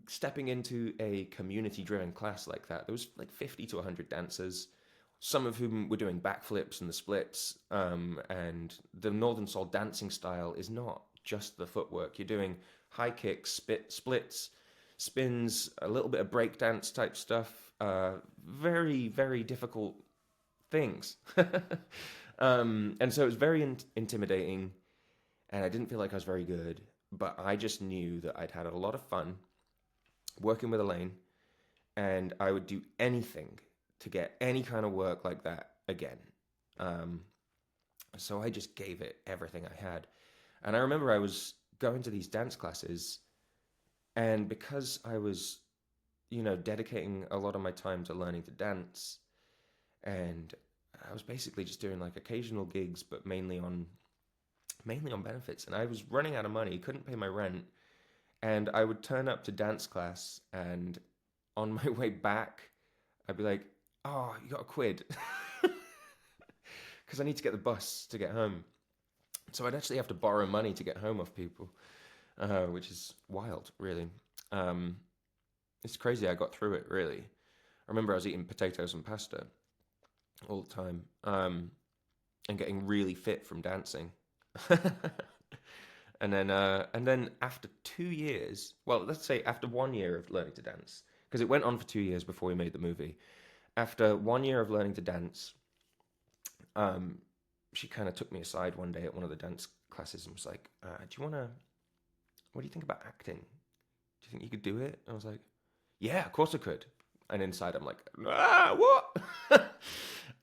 stepping into a community-driven class like that, there was like 50 to 100 dancers, some of whom were doing backflips and the splits. And the Northern Soul dancing style is not just the footwork. You're doing high kicks, splits, spins, a little bit of breakdance type stuff. Very, very difficult things. And so it was very intimidating, and I didn't feel like I was very good. But I just knew that I'd had a lot of fun working with Elaine, and I would do anything to get any kind of work like that again. Um, so I just gave it everything I had. And I remember I was going to these dance classes, and because I was, dedicating a lot of my time to learning to dance, and I was basically just doing like occasional gigs, but mainly on benefits. And I was running out of money, couldn't pay my rent, and I would turn up to dance class, and on my way back, I'd be like, "Oh, you got a quid," because I need to get the bus to get home. So I'd actually have to borrow money to get home off people, which is wild, really. Um, it's crazy. I got through it, really. I remember I was eating potatoes and pasta all the time, and getting really fit from dancing. And then after 2 years, well, let's say after 1 year of learning to dance, because it went on for 2 years before we made the movie. After 1 year of learning to dance, um, she kind of took me aside one day at one of the dance classes and was like, "Do you want to? What do you think about acting? Do you think you could do it?" I was like, "Yeah, of course I could." And inside, I'm like, what?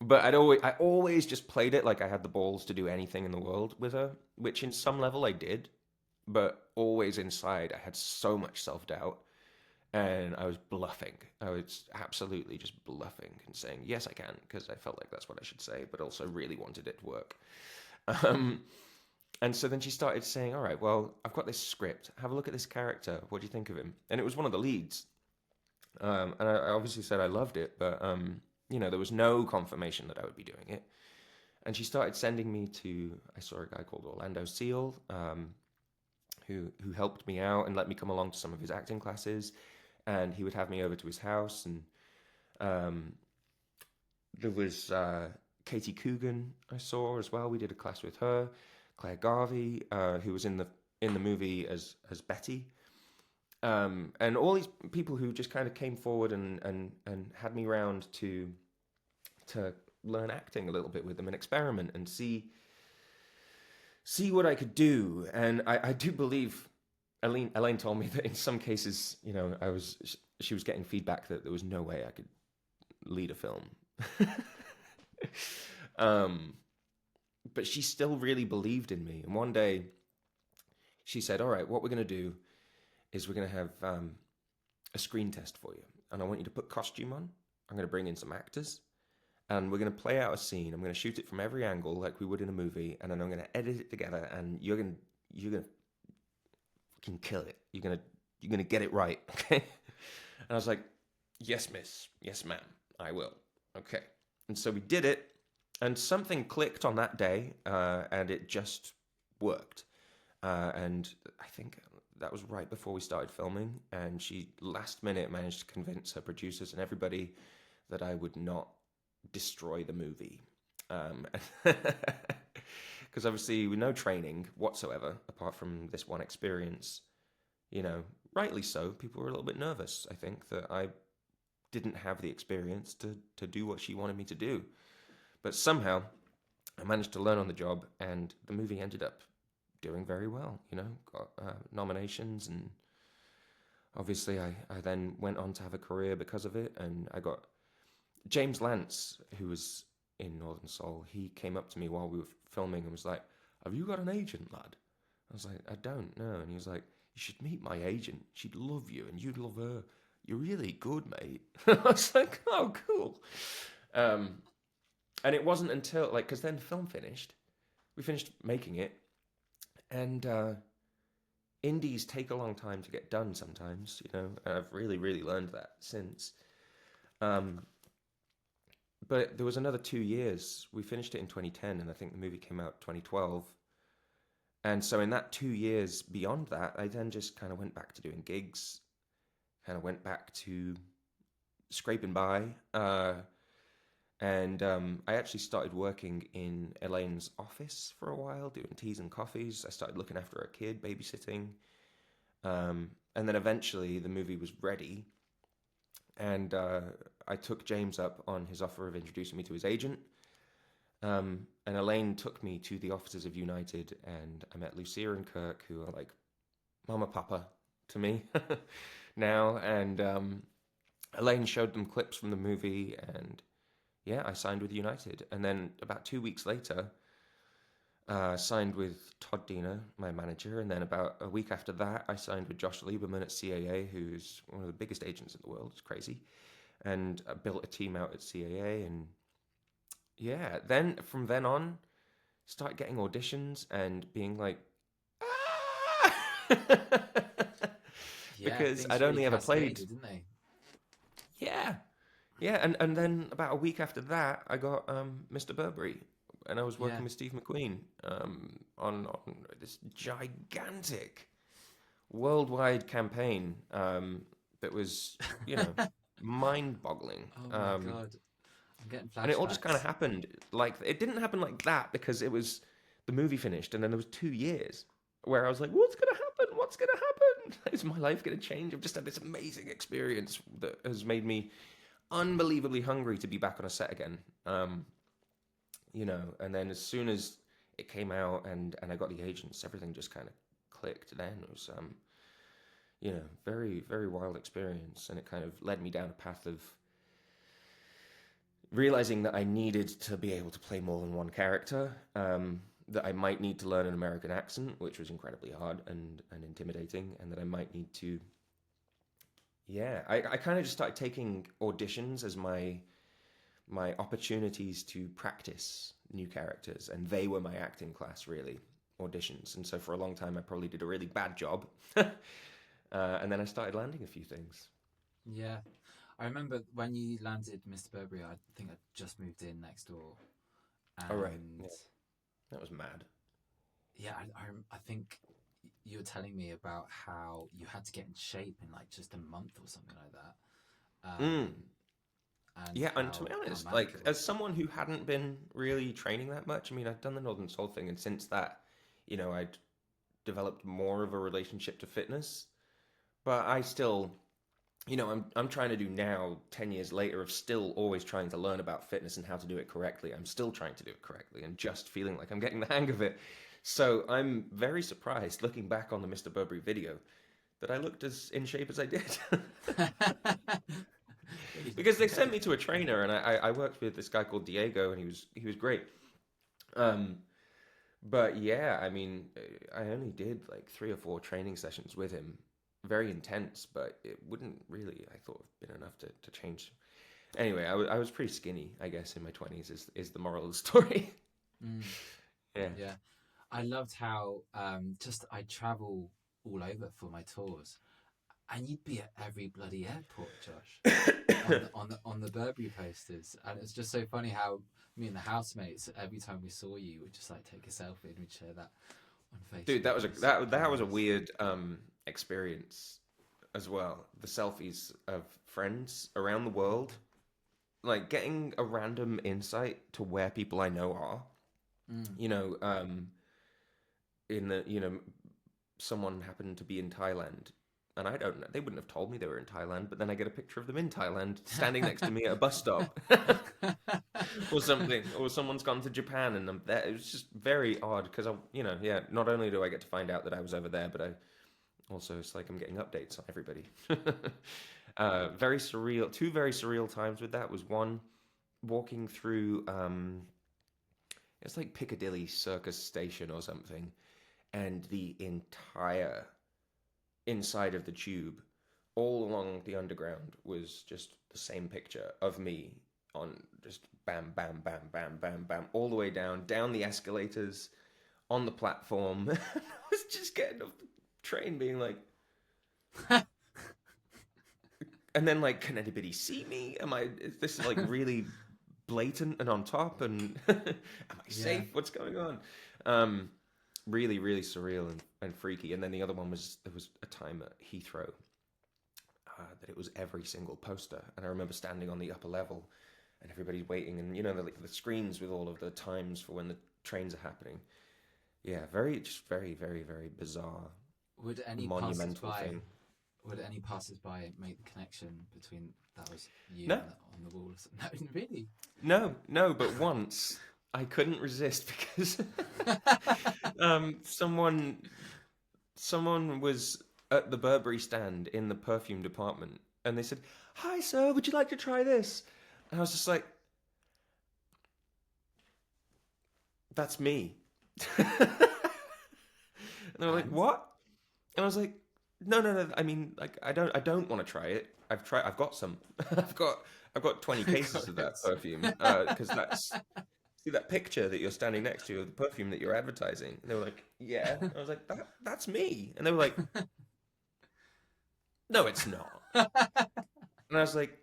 But I always just played it like I had the balls to do anything in the world with her, which in some level I did, but always inside I had so much self doubt, and I was bluffing. I was absolutely just bluffing and saying yes I can, because I felt like that's what I should say, but also really wanted it to work. Um, and so then she started saying, "All right, well, I've got this script. Have a look at this character. What do you think of him?" And it was one of the leads. And I obviously said I loved it, but there was no confirmation that I would be doing it. And she started sending me to. I saw a guy called Orlando Seal, who helped me out and let me come along to some of his acting classes, and he would have me over to his house. And um, there was Katie Coogan I saw as well. We did a class with her. Claire Garvey, who was in the movie as Betty. And all these people who just kind of came forward and had me round to learn acting a little bit with them and experiment and see what I could do. And I do believe Elaine told me that in some cases, she was getting feedback that there was no way I could lead a film. um, but she still really believed in me. And one day she said, "All right, what we're going to do is we're going to have a screen test for you. And I want you to put costume on. I'm going to bring in some actors. and we're going to play out a scene. I'm going to shoot it from every angle like we would in a movie, and then I'm going to edit it together, and you're going to fucking kill it. You're going to get it right, okay? And I was like, yes, miss. Yes, ma'am. I will. Okay. And so we did it, and something clicked on that day, and it just worked. And I think that was right before we started filming, and she last minute managed to convince her producers and everybody that I would not destroy the movie. Because obviously, with no training whatsoever, apart from this one experience, rightly so, people were a little bit nervous, I think, that I didn't have the experience to do what she wanted me to do. But somehow, I managed to learn on the job, and the movie ended up doing very well, got nominations, and obviously I then went on to have a career because of it, and I got James Lance, who was in Northern Soul. He came up to me while we were filming and was like, have you got an agent, lad? I was like, I don't know. And he was like, you should meet my agent. She'd love you and you'd love her. You're really good, mate. I was like, oh, cool. And it wasn't until, because then the film finished. We finished making it. And indies take a long time to get done sometimes, and I've really, really learned that since. But there was another 2 years. We finished it in 2010, and I think the movie came out 2012. And so in that 2 years beyond that, I then just kind of went back to doing gigs, kind of went back to scraping by. And I actually started working in Elaine's office for a while, doing teas and coffees. I started looking after her kid, babysitting. And then eventually the movie was ready. And I took James up on his offer of introducing me to his agent. And Elaine took me to the offices of United, and I met Lucia and Kirk, who are like mama papa to me now. And Elaine showed them clips from the movie, and yeah, I signed with United. And then about 2 weeks later, signed with Todd Diener, my manager. And then about a week after that, I signed with Josh Lieberman at CAA, who's one of the biggest agents in the world. It's crazy. And I built a team out at CAA. And yeah, then from then on, start getting auditions and being like, ah! Yeah, Because things I'd really only ever played. cascaded, didn't they? Yeah. Yeah, and then about a week after that, I got Mr. Burberry, and I was Yeah. working with Steve McQueen on this gigantic worldwide campaign that was, mind-boggling. Oh my God. I'm getting And it all just kind of flashbacks. happened it didn't happen like that because it was the movie finished, and then there was 2 years where I was like, what's gonna happen? What's gonna happen? Is my life gonna change? I've just had this amazing experience that has made me unbelievably hungry to be back on a set again. And then as soon as it came out and I got the agents, everything just kind of clicked. Then it was, very, very wild experience. And it kind of led me down a path of realizing that I needed to be able to play more than one character, that I might need to learn an American accent, which was incredibly hard and intimidating, and that I might need to I kind of just started taking auditions as my opportunities to practice new characters, and they were my acting class, really, auditions. And so for a long time, I probably did a really bad job, and then I started landing a few things. Yeah. I remember when you landed Mr. Burberry, I think I just moved in next door. All right, And yeah, that was mad. yeah, I think you were telling me about how you had to get in shape in like just a month or something like that. Mm. And Yeah, and to be how honest, manic it as was. someone who hadn't been really training that much, I mean, I'd done the Northern Soul thing, and since that, I'd developed more of a relationship to fitness. But I still, I'm trying to do now, 10 years later, of still always trying to learn about fitness and how to do it correctly. I'm still trying to do it correctly and just feeling like I'm getting the hang of it. So I'm very surprised looking back on the Mr. Burberry video that I looked as in shape as I did. You looked Because they sent great. me to a trainer, and I worked with this guy called Diego, and he was great. Um, but yeah, I mean, I only did like 3 or 4 training sessions with him, very intense, but it wouldn't really, I thought, have been enough to change Anyway, I was pretty skinny, I guess, in my 20s is the moral of the story. Mm, Yeah. yeah. I loved how just I travel all over for my tours, and you'd be at every bloody airport, Josh, on the Burberry posters, and it's just so funny how me and the housemates every time we saw you would just like take a selfie and we'd share that on Dude, Facebook. It was that was a hilarious. weird experience as well. The selfies of friends around the world, like getting a random insight to where people I know are. Mm. You know, in the someone happened to be in Thailand, and I don't know. They wouldn't have told me they were in Thailand, but then I get a picture of them in Thailand, standing next to me at a bus stop, or something. Or someone's gone to Japan, and I'm there. It was just very odd because yeah. Not only do I get to find out that I was over there, but I also it's like I'm getting updates on everybody. Very surreal. Two very surreal times with that was one walking through. It's like Piccadilly Circus Station or something, and the entire inside of the tube, all along the underground, was just the same picture of me on just bam, bam, bam, bam, bam, bam, all the way down the escalators, on the platform. I was just getting off the train being like, and then like, can anybody see me? Is this like really blatant and on top? And am I Yeah. safe? What's going on? Um, really, really surreal and freaky. And then the other one was there was a time at Heathrow that it was every single poster, and I remember standing on the upper level, and everybody's waiting, and the screens with all of the times for when the trains are happening. Yeah, just very, very, very bizarre, Would any monumental passers-by thing. would any passers-by make the connection between that was you No, on the wall? No, really. no, no. But once I couldn't resist because someone was at the Burberry stand in the perfume department, and they said, "Hi, sir, would you like to try this?" And I was just like, "That's me." And they were like, And "What?" And I was like, "No, no, no. I mean, like, I don't want to try it. I've got some. I've got 20 cases got of that it. perfume. Because that's see that picture that you're standing next to of the perfume that you're advertising." And they were like, "Yeah." I was like, That's me." And they were like, "No, it's not." And I was like,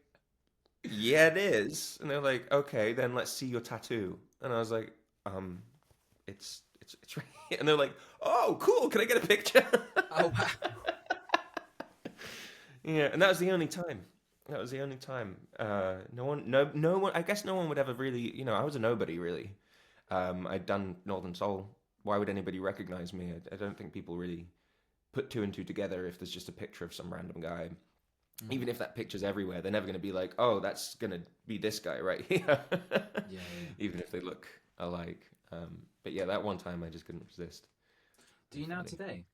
"Yeah, it is." And they're like, "Okay, then let's see your tattoo." And I was like, it's right here." And they're like, "Oh, cool. Can I get a picture?" Oh wow. Yeah, and that was the only time. That was the only time. No one. I guess no one would ever really. I was a nobody really. I'd done Northern Soul. Why would anybody recognize me? I don't think people really put two and two together if there's just a picture of some random guy. Mm. Even if that picture's everywhere, they're never going to be like, "Oh, that's going to be this guy right here." Yeah, yeah. Even if they look alike. But yeah, that one time I just couldn't resist. Do you Very now funny. today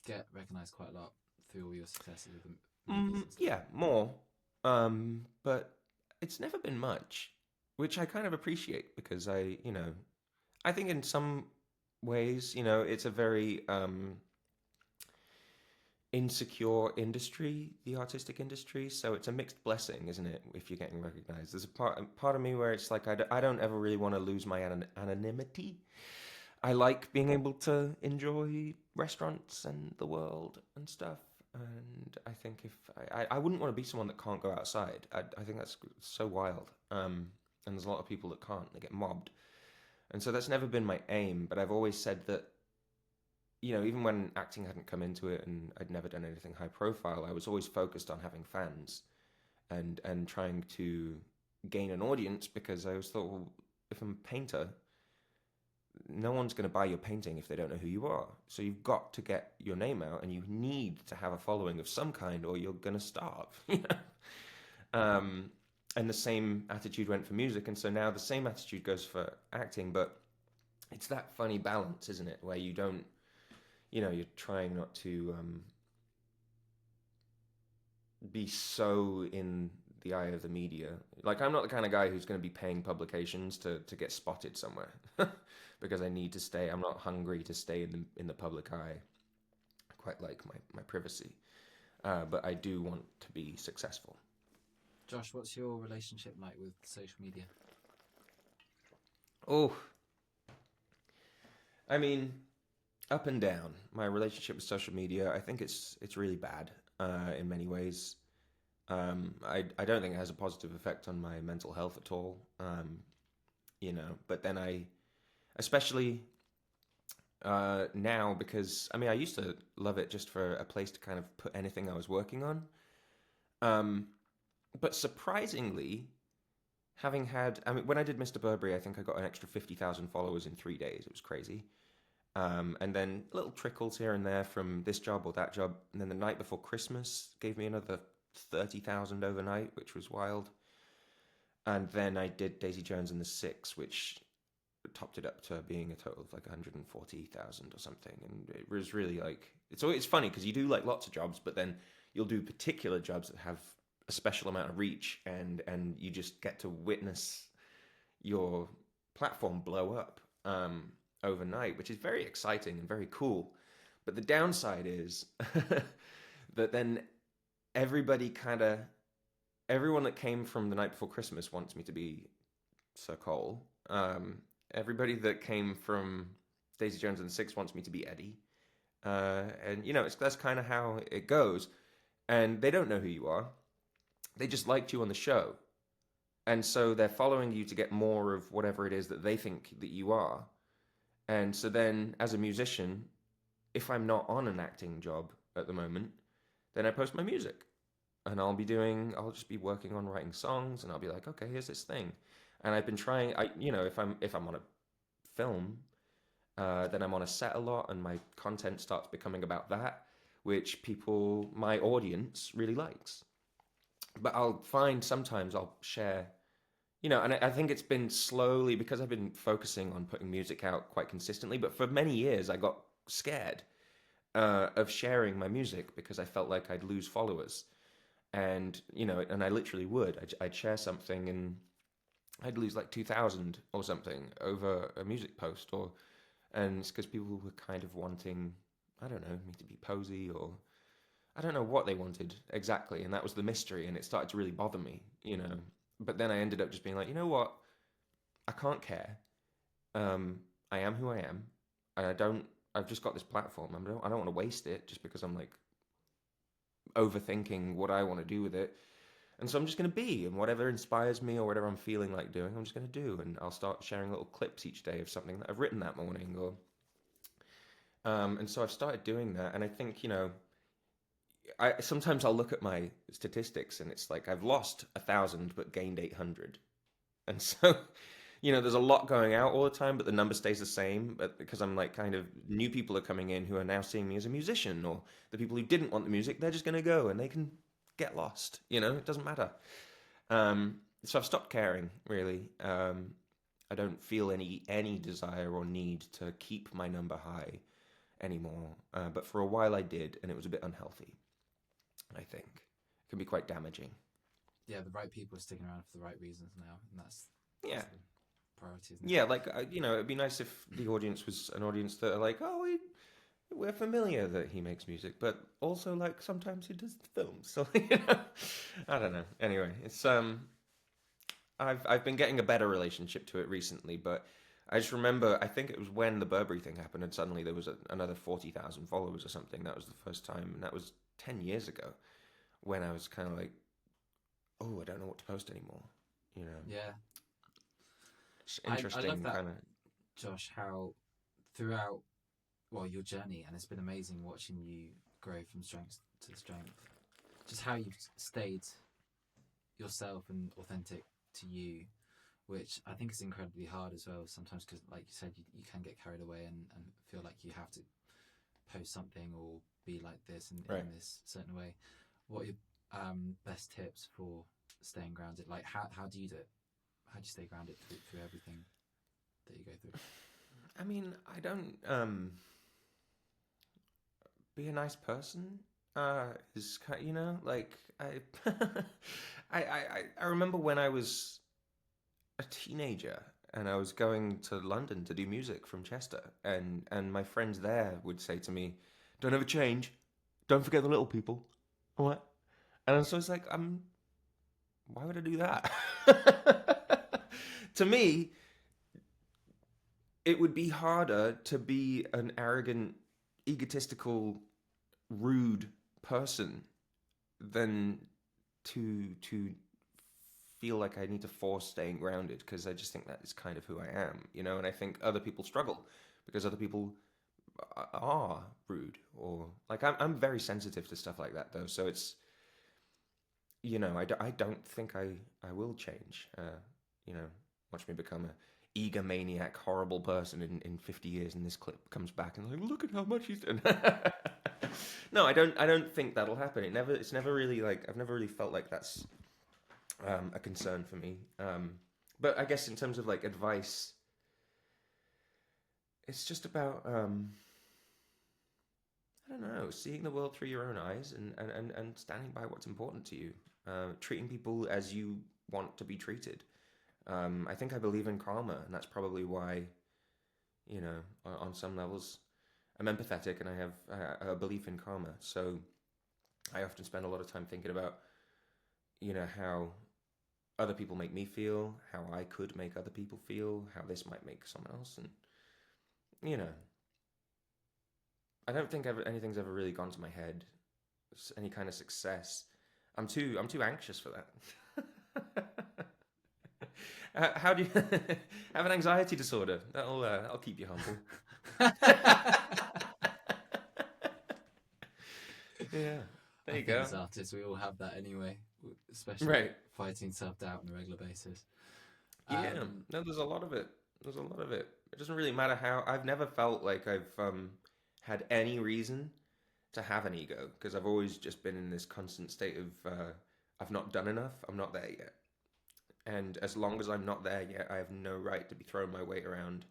get recognised quite a lot through all your successes with the movies and stuff? Yeah, more. But it's never been much, which I kind of appreciate because I think in some ways, it's a very insecure industry, the artistic industry. So it's a mixed blessing, isn't it? If you're getting recognized, there's a part of me where it's like I don't ever really want to lose my anonymity. I like being able to enjoy restaurants and the world and stuff. And I think if I wouldn't want to be someone that can't go outside. I think that's so wild. And there's a lot of people that can't. They get mobbed. And so that's never been my aim. But I've always said that, even when acting hadn't come into it and I'd never done anything high profile, I was always focused on having fans and trying to gain an audience because I always thought, well, if I'm a painter, no one's going to buy your painting if they don't know who you are. So you've got to get your name out, and you need to have a following of some kind, or you're going to starve. um, and the same attitude went for music, and so now the same attitude goes for acting. But it's that funny balance, isn't it, where you don't, you're trying not to be so in the eye of the media. Like I'm not the kind of guy who's going to be paying publications to get spotted somewhere because I need to stay. I'm not hungry to stay in the public eye. I quite like my privacy, but I do want to be successful. Josh, what's your relationship like with social media? Oh, I mean, up and down. My relationship with social media, I think it's really bad in many ways. I don't think it has a positive effect on my mental health at all. But then especially now, because I mean, I used to love it just for a place to kind of put anything I was working on. Um, but surprisingly, I mean, when I did Mr. Burberry, I think I got an extra 50,000 followers in 3 days. It was crazy. And then little trickles here and there from this job or that job. And then the night before Christmas gave me another 30,000 overnight, which was wild. And then I did Daisy Jones and the Six, which topped it up to being a total of like 140,000 or something. And it was really like, it's funny because you do like lots of jobs, but then you'll do particular jobs that have a special amount of reach, and you just get to witness your platform blow up overnight, which is very exciting and very cool. But the downside is that then everybody kind of everyone that came from the night before Christmas wants me to be Sir Cole. Everybody that came from Daisy Jones and the Six wants me to be Eddie. And that's kind of how it goes. And they don't know who you are. They just liked you on the show. And so they're following you to get more of whatever it is that they think that you are. And so then, as a musician, if I'm not on an acting job at the moment, then I post my music. And I'll just be working on writing songs, and I'll be like, okay, here's this thing. And I've been trying, if I'm on a film, then I'm on a set a lot, and my content starts becoming about that, which my audience really likes. But I'll find sometimes I'll share, and I think it's been slowly because I've been focusing on putting music out quite consistently. But for many years, I got scared of sharing my music because I felt like I'd lose followers, and I literally would. I'd share something and I'd lose like 2,000 or something over a music post, and it's because people were kind of wanting, I don't know, me to be posy, or I don't know what they wanted exactly, and that was the mystery, and it started to really bother me. But then I ended up just being like, you know what, I can't care. I am who I am, and I've just got this platform. I don't want to waste it just because I'm like overthinking what I want to do with it. And so I'm just going to be, and whatever inspires me or whatever I'm feeling like doing, I'm just going to do. And I'll start sharing little clips each day of something that I've written that morning, and so I've started doing that. And I think, I sometimes I'll look at my statistics, and it's like I've lost 1,000 but gained 800, and so there's a lot going out all the time, but the number stays the same. But because I'm like kind of new people are coming in who are now seeing me as a musician, or the people who didn't want the music, they're just going to go and they can get lost. It doesn't matter. So I've stopped caring really. I don't feel any desire or need to keep my number high anymore. But for a while I did, and it was a bit unhealthy. I think it can be quite damaging. Yeah, the right people are sticking around for the right reasons now, and Yeah. that's the priority, isn't it? Yeah, like it'd be nice if the audience was an audience that are like, oh, we're familiar that he makes music, but also like sometimes he does films. So I don't know. Anyway, I've been getting a better relationship to it recently, but I just remember I think it was when the Burberry thing happened, and suddenly there was another 40,000 followers or something. That was the first time, and that was 10 years ago when I was kind of like, oh, I don't know what to post anymore. Yeah, It's I love interesting, that, kind of. Josh. How throughout your journey, and it's been amazing watching you grow from strength to strength. Just how you've stayed yourself and authentic to you, which I think is incredibly hard as well sometimes because, like you said, you can get carried away and feel like you have to post something or be like this Right. in this certain way. What are your best tips for staying grounded? Like, how do you do it? How do you stay grounded through everything that you go through? I mean, I don't be a nice person. Is like I remember when I was a teenager and I was going to London to do music from Chester, and my friends there would say to me, "Don't ever change. Don't forget the little people." What? And so it's like why would I do that? To me, it would be harder to be an arrogant, egotistical, rude person than to feel like I need to force staying grounded because I just think that is kind of who I am, you know. And I think other people struggle because other people are rude or like I'm very sensitive to stuff like that though. So it's I don't think I will change. You know, watch me become a egomaniac, horrible person in 50 years, and this clip comes back and like, look at how much he's done. No, I don't think that'll happen. It's never really like I've never really felt like that's a concern for me. But I guess in terms of like advice, it's just about I don't know, seeing the world through your own eyes and standing by what's important to you. Treating people as you want to be treated. I think I believe in karma, and that's probably why, on some levels, I'm empathetic and I have a belief in karma. So I often spend a lot of time thinking about, how other people make me feel, how I could make other people feel, how this might make someone else, and you know, I don't think anything's ever really gone to my head. Any kind of success, I'm too anxious for that. How do you have an anxiety disorder? That'll keep you humble. Yeah, there I you think go. as artists, we all have that anyway, especially Right. fighting self doubt on a regular basis. Yeah. Um, No, there's a lot of it. There's a lot of it. It doesn't really matter how. I've never felt like I've had any reason to have an ego because I've always just been in this constant state of I've not done enough. I'm not there yet. And as long as I'm not there yet, I have no right to be throwing my weight around,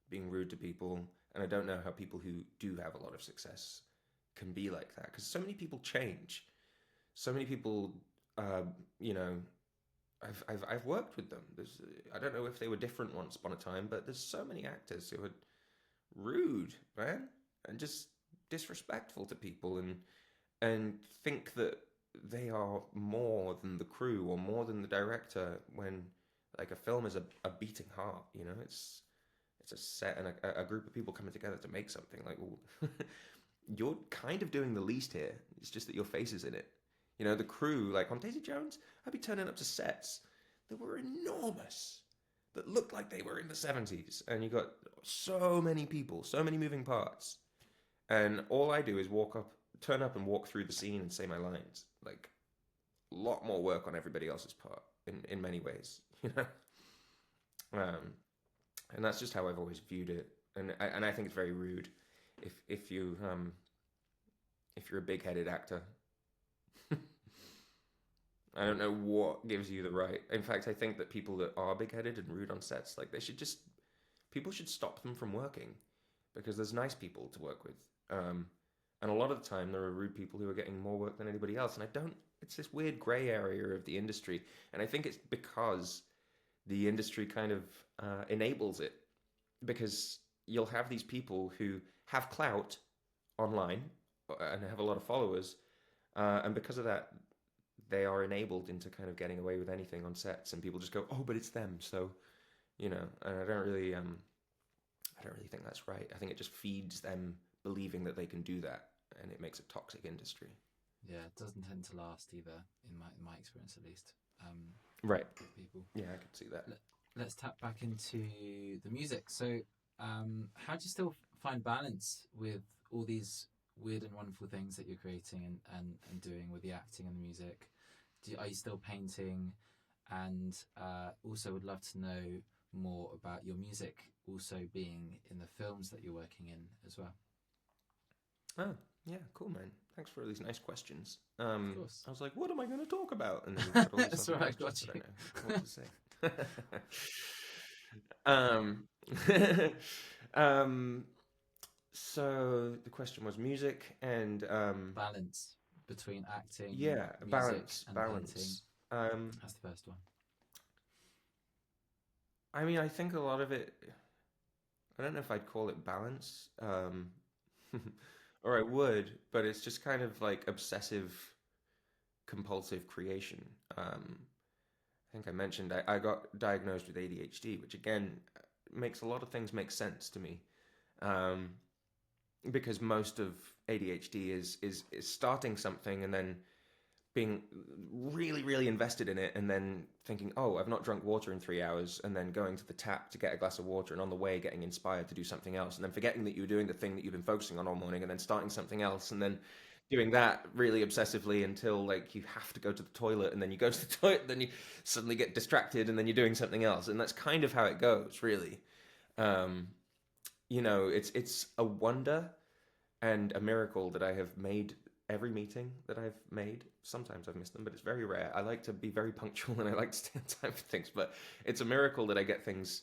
being rude to people. And I don't know how people who do have a lot of success can be like that because so many people change. So many people, uh, you know, I've worked with them. I don't know if they were different once upon a time, but there's so many actors who are rude, man, and just disrespectful to people and think that they are more than the crew or more than the director when like a film is a beating heart, it's a set and a group of people coming together to make something like, well, you're kind of doing the least here. It's just that your face is in it. The crew, like on Daisy Jones, I'd be turning up to sets that were enormous, that looked like they were in the 70s. And you got so many people, so many moving parts. And all I do is turn up and walk through the scene and say my lines. Like, a lot more work on everybody else's part in many ways, you know? Um, and that's just how I've always viewed it. And I think it's very rude if if you're a big-headed actor. I don't know what gives you the right. In fact, I think that people that are big-headed and rude on sets, like people should stop them from working because there's nice people to work with. And a lot of the time, there are rude people who are getting more work than anybody else. And I don't. It's this weird gray area of the industry, and I think it's because the industry kind of enables it. Because you'll have these people who have clout online and have a lot of followers, and because of that, they are enabled into kind of getting away with anything on sets, and people just go, "Oh, but it's them." So, and I don't really think that's right. I think it just feeds them believing that they can do that, and it makes a toxic industry. yeah, it doesn't tend to last either, in my experience at least. Right. With people. Yeah, I could see that. Let's tap back into the music. So, how do you still find balance with all these weird and wonderful things that you're creating and doing with the acting and the music? Are you still painting? And also, would love to know more about your music also being in the films that you're working in as well. Oh, yeah, cool, man. Thanks for all these nice questions. Of course. I was like, what am I going to talk about? And then you've got all these That's lovely all right, questions got that I you. know what to say. um, um, so the question was music and Balance between acting, yeah, music, balance, and painting. balance. That's the first one. I mean, I think a lot of it. I don't know if I'd call it balance, or I would, but it's just kind of like obsessive, compulsive creation. Um, think I mentioned I got diagnosed with ADHD, which again makes a lot of things make sense to me. Um, because most of ADHD is starting something and then being really, really invested in it and then thinking, oh, I've not drunk water in 3 hours, and then going to the tap to get a glass of water and on the way getting inspired to do something else, and then forgetting that you were doing the thing that you've been focusing on all morning and then starting something else and then doing that really obsessively until like you have to go to the toilet, and then you go to the toilet, then you suddenly get distracted, and then you're doing something else. And that's kind of how it goes, really. Um, it's a wonder and a miracle that I have made every meeting that I've made. Sometimes I've missed them, but it's very rare. I like to be very punctual and I like to stay on time for things, but it's a miracle that I get things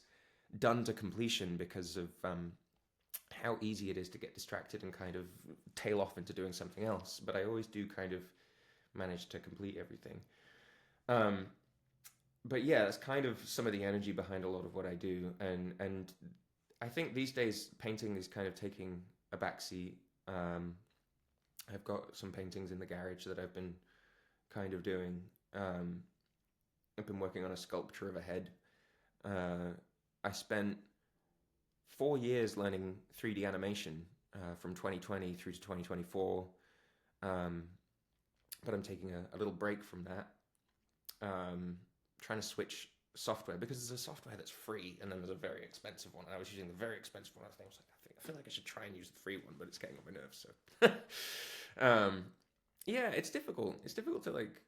done to completion because of how easy it is to get distracted and kind of tail off into doing something else. But I always do kind of manage to complete everything. Um, but yeah, that's kind of some of the energy behind a lot of what I do, and I think these days painting is kind of taking a backseat. Um, I've got some paintings in the garage that I've been kind of doing. Um, I've been working on a sculpture of a head. Uh, I spent 4 years learning 3D animation from 2020 through to 2024. Um, but I'm taking a little break from that. Trying to switch software because there's a software that's free and then there's a very expensive one. And I was using the very expensive one. I was like, I feel like I should try and use the free one, but it's getting on my nerves. So, yeah, it's difficult. It's difficult to like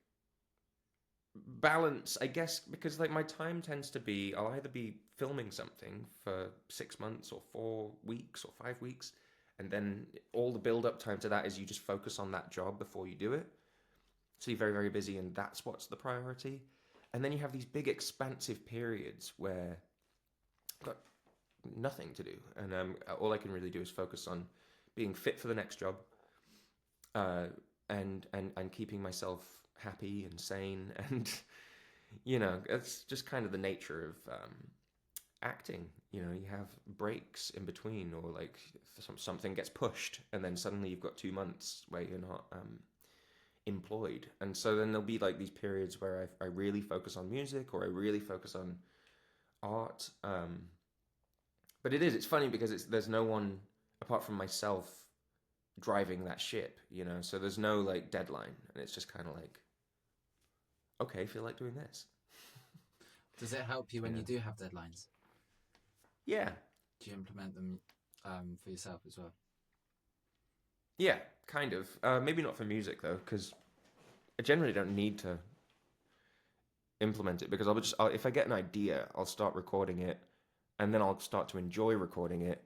balance, I guess, because like my time tends to be I'll either be filming something for 6 months or 4 weeks or 5 weeks, and then all the build up time to that is you just focus on that job before you do it. So you're very, very busy, and that's what's the priority. And then you have these big, expansive periods where I've got nothing to do, and all I can really do is focus on being fit for the next job, uh, and keeping myself happy and sane, and it's just kind of the nature of acting. You have breaks in between, or like something gets pushed, and then suddenly you've got 2 months where you're not employed. And so then there'll be like these periods where I really focus on music or I really focus on art. But it's funny because there's no one apart from myself driving that ship. So there's no like deadline, and it's just kind of like, okay, feel like doing this. Does it help you you when know you do have deadlines? yeah. Do you implement them for yourself as well? Yeah, kind of. Maybe not for music though, because I generally don't need to implement it, because if I get an idea, I'll start recording it, and then I'll start to enjoy recording it,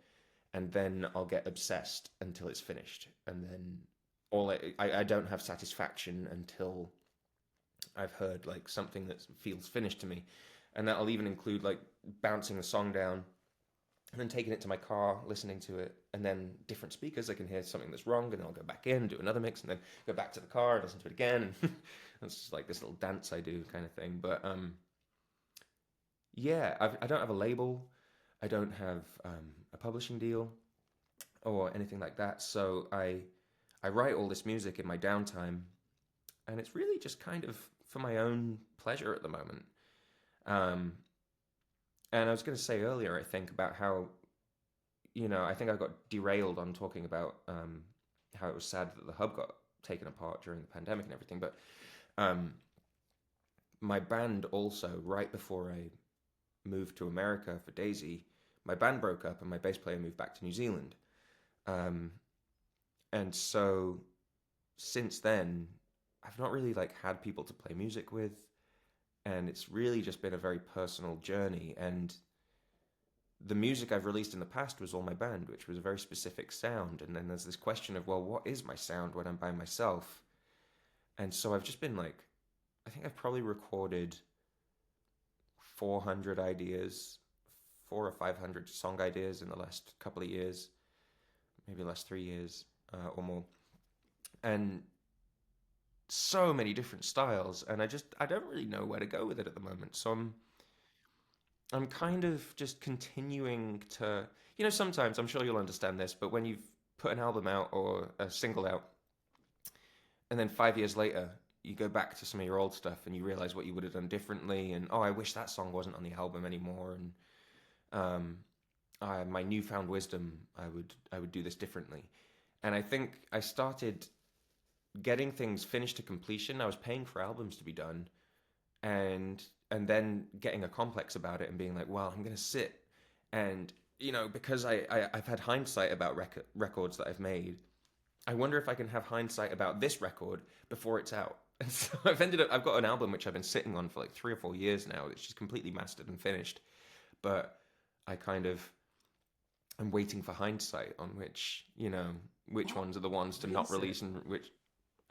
and then I'll get obsessed until it's finished, and then I don't have satisfaction until I've heard like something that feels finished to me, and that'll even include like bouncing the song down and then taking it to my car, listening to it, and then different speakers. I can hear something that's wrong, and then I'll go back in, do another mix, and then go back to the car, listen to it again, and it's just like this little dance I do, kind of thing. But yeah, I don't have a label, I don't have a publishing deal or anything like that. So I write all this music in my downtime, and it's really just kind of for my own pleasure at the moment. Um, and I was going to say earlier, I think about how I think I got derailed on talking about how it was sad that the hub got taken apart during the pandemic and everything. But um, my band also, right before I moved to America for Daisy, my band broke up and my bass player moved back to New Zealand. Um, and so since then, I've not really like had people to play music with, and it's really just been a very personal journey. And the music I've released in the past was all my band, which was a very specific sound. And then there's this question of, well, what is my sound when I'm by myself? And so I've just been like, I think I've probably recorded 400 ideas, 400 or 500 song ideas in the last couple of years, maybe last 3 years or more. And so many different styles. And I don't really know where to go with it at the moment. So I'm kind of just continuing to, sometimes I'm sure you'll understand this, but when you've put an album out or a single out, and then 5 years later, you go back to some of your old stuff and you realize what you would have done differently, and oh, I wish that song wasn't on the album anymore, and my newfound wisdom, I would do this differently. And I think I started getting things finished to completion. I was paying for albums to be done, and then getting a complex about it and being like, well, I'm gonna sit and because I've had hindsight about records that I've made. I wonder if I can have hindsight about this record before it's out. And so I've got an album which I've been sitting on for like 3 or 4 years now. It's just completely mastered and finished. But I kind of am waiting for hindsight on which What? ones are the ones to not Release it. release and which,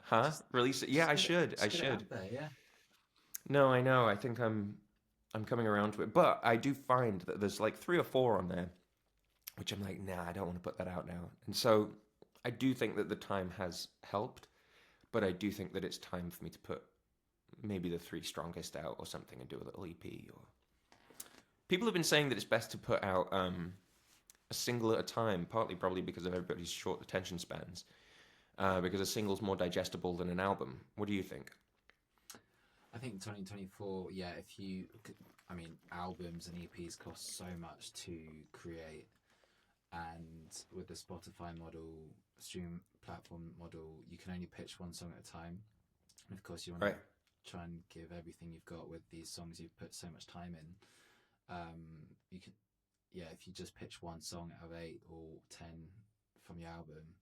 huh? Just Release it? Yeah, just I get it should. I just get it should. out there, yeah. No, I know. I think I'm coming around to it. But I do find that there's like 3 or 4 on there, which I'm like, nah, I don't want to put that out now. And so I do think that the time has helped, but I do think that it's time for me to put maybe the 3 strongest out or something and do a little EP. Or people have been saying that it's best to put out a single at a time, partly probably because of everybody's short attention spans, because a single's more digestible than an album. What do you think? I think 2024, yeah, I mean, albums and EPs cost so much to create, and with the Spotify model, stream platform model, you can only pitch one song at a time. And of course, you want Right. to try and give everything you've got with these songs you've put so much time in. You can, yeah, if you just pitch one song out of 8 or 10 from your album,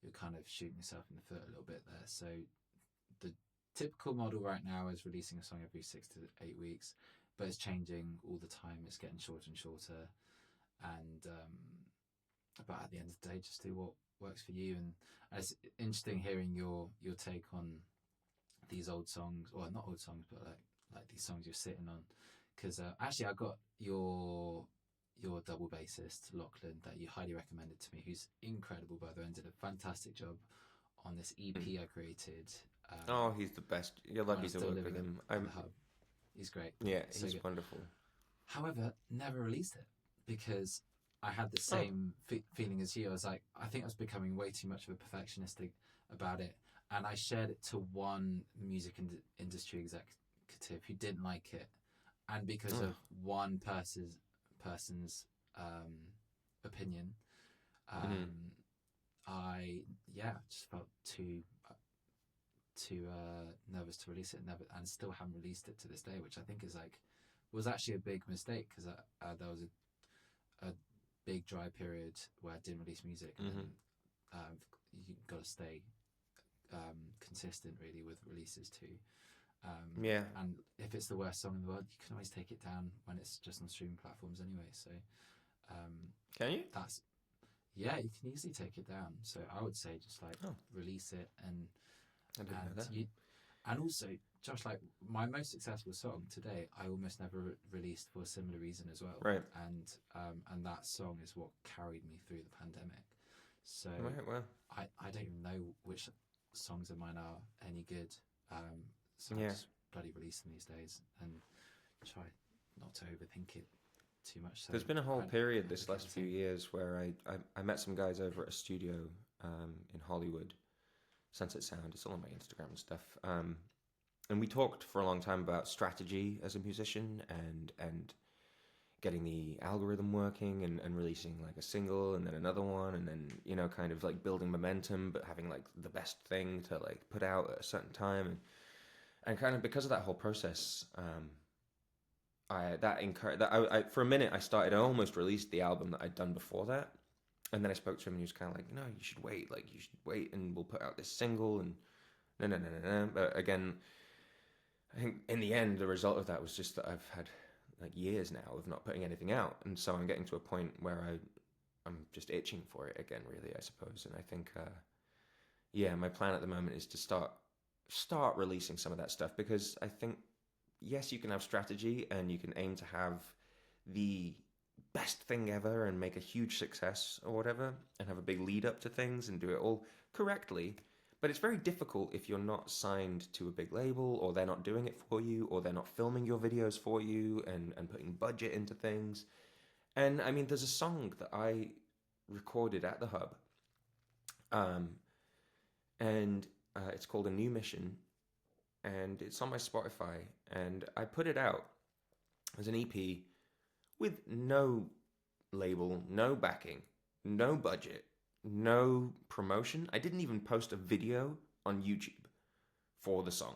you're kind of shooting yourself in the foot a little bit there. So the typical model right now is releasing a song every 6 to 8 weeks, but it's changing all the time. It's getting shorter and shorter, and but at the end of the day, just do what works for you. And it's interesting hearing your take on these old songs, or not old songs, but like these songs you're sitting on. Because actually, I got your double bassist Lachlan that you highly recommended to me, who's incredible by the way, and did a fantastic job on this EP I created. Oh, he's the best. You're when I lucky was to still work with living him. at the hub. He's great. Yeah, So he's good. wonderful. However, never released it because I had the Oh, same feeling as you. I was like, I think I was becoming way too much of a perfectionist about it, and I shared it to one music industry executive who didn't like it, and because oh. of one person's opinion, Mhm. I just felt too nervous to release it, and still haven't released it to this day, which I think is like was actually a big mistake because there was a big dry period where I didn't release music, and then you got to stay consistent really with releases too. Yeah. And if it's the worst song in the world, you can always take it down when it's just on streaming platforms anyway. So Can you? that's yeah, you can easily take it down. So I would say just like Oh, release it I didn't know and that. you and also Josh, like my most successful song today, I almost never released for a similar reason as well. Right. And that song is what carried me through the pandemic. So Right. Well. I don't even know which songs of mine are any good. So I Yeah. just bloody release them these days and try not to overthink it too much. So There's been a whole period this feel last the few same. years where I met some guys over at a studio in Hollywood, Sunset Sound. It's all on my Instagram and stuff. And we talked for a long time about strategy as a musician and getting the algorithm working and releasing like a single and then another one and then kind of like building momentum but having like the best thing to like put out at a certain time and kind of because of that whole process I for a minute I almost released the album that I'd done before that, and then I spoke to him and he was kind of like, no, you should wait, like you should wait and we'll put out this single and no. But again, I think in the end the result of that was just that I've had like years now of not putting anything out, and so I'm getting to a point where I'm just itching for it again, really, I suppose. And I think yeah, my plan at the moment is to start releasing some of that stuff, because I think yes, you can have strategy and you can aim to have the best thing ever and make a huge success or whatever and have a big lead up to things and do it all correctly. But it's very difficult if you're not signed to a big label, or they're not doing it for you, or they're not filming your videos for you and putting budget into things. And I mean, there's a song that I recorded at the Hub, um, and it's called A New Mission, and it's on my Spotify, and I put it out as an EP with no label, no backing, no budget, no promotion. I didn't even post a video on YouTube for the song.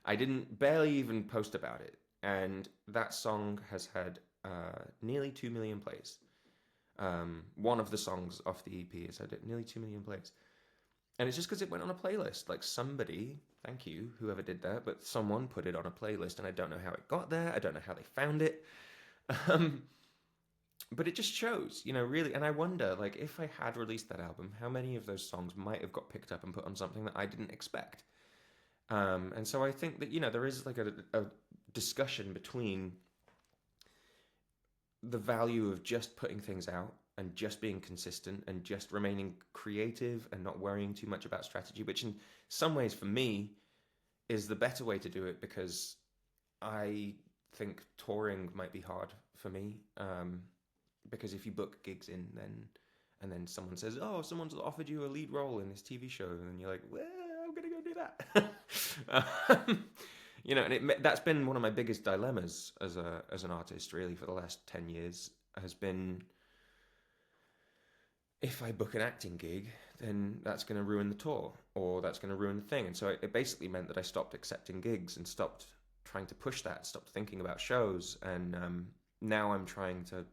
I didn't barely even post about it, and that song has had nearly 2 million plays. One of the songs off the EP has had nearly 2 million plays, and it's just because it went on a playlist. Like somebody, thank you, whoever did that, but someone put it on a playlist, and I don't know how it got there. I don't know how they found it. But it just shows, really. And I wonder, like, if I had released that album, how many of those songs might have got picked up and put on something that I didn't expect. And so I think that, there is like a discussion between the value of just putting things out and just being consistent and just remaining creative and not worrying too much about strategy, which in some ways for me is the better way to do it, because I think touring might be hard for me. Because if you book gigs in, then someone says, "Oh, someone's offered you a lead role in this TV show," and you're like, "Well, I'm gonna go do that." And that's been one of my biggest dilemmas as an artist, really, for the last 10 years, has been, if I book an acting gig, then that's going to ruin the tour, or that's going to ruin the thing. And so it basically meant that I stopped accepting gigs and stopped trying to push that, stopped thinking about shows, and now I'm trying to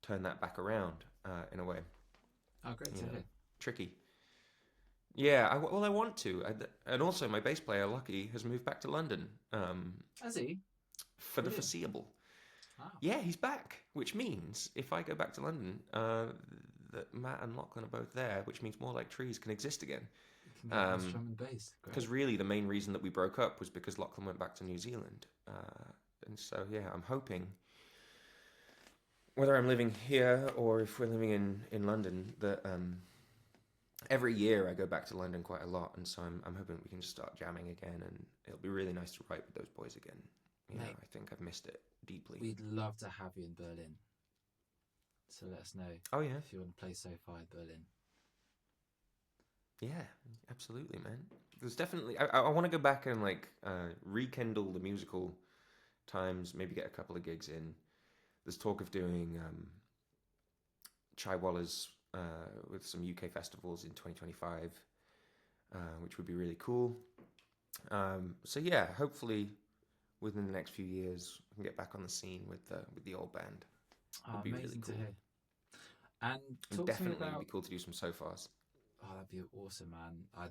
turn that back around in a way. Oh, great to hear. Tricky. Yeah, I want to. And also, my bass player, Lucky, has moved back to London. Has he? For the foreseeable. Wow. Yeah, he's back, which means if I go back to London, that Matt and Lachlan are both there, which means More Like Trees can exist again. You can get drum and bass. Because really, the main reason that we broke up was because Lachlan went back to New Zealand. And so, yeah, I'm hoping, whether I'm living here or if we're living in London, that every year I go back to London quite a lot, and so I'm hoping we can just start jamming again, and it'll be really nice to write with those boys again. Mate, I think I've missed it deeply. We'd love to have you in Berlin, so let us know. Oh yeah, if you want to play Sofar in Berlin. Yeah, absolutely, man. There's definitely I want to go back and rekindle the musical times. Maybe get a couple of gigs in. There's talk of doing Chai Wallahs with some UK festivals in 2025, which would be really cool. So yeah, hopefully within the next few years we can get back on the scene with the old band. It'd be amazing really cool to hear. And definitely it'd be cool to do some Sofars. Oh, that'd be awesome, man.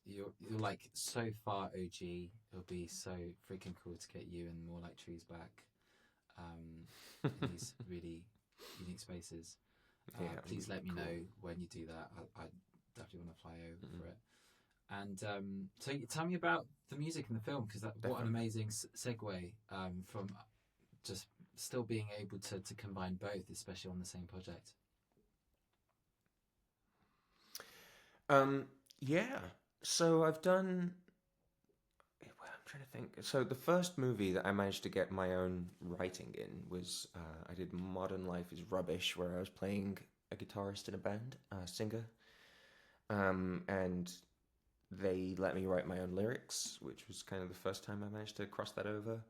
You're like so far OG. It'll be so freaking cool to get you and More Like Trees back. In these really unique spaces. Please let me know when you do that. I definitely want to fly over for it. And so tell me about the music in the film, because what an amazing segue from just still being able to combine both, especially on the same project. Yeah. So I've done. I'm trying to think. So the first movie that I managed to get my own writing in was I did Modern Life is Rubbish, where I was playing a guitarist in a band, singer, and they let me write my own lyrics, which was kind of the first time I managed to cross that over.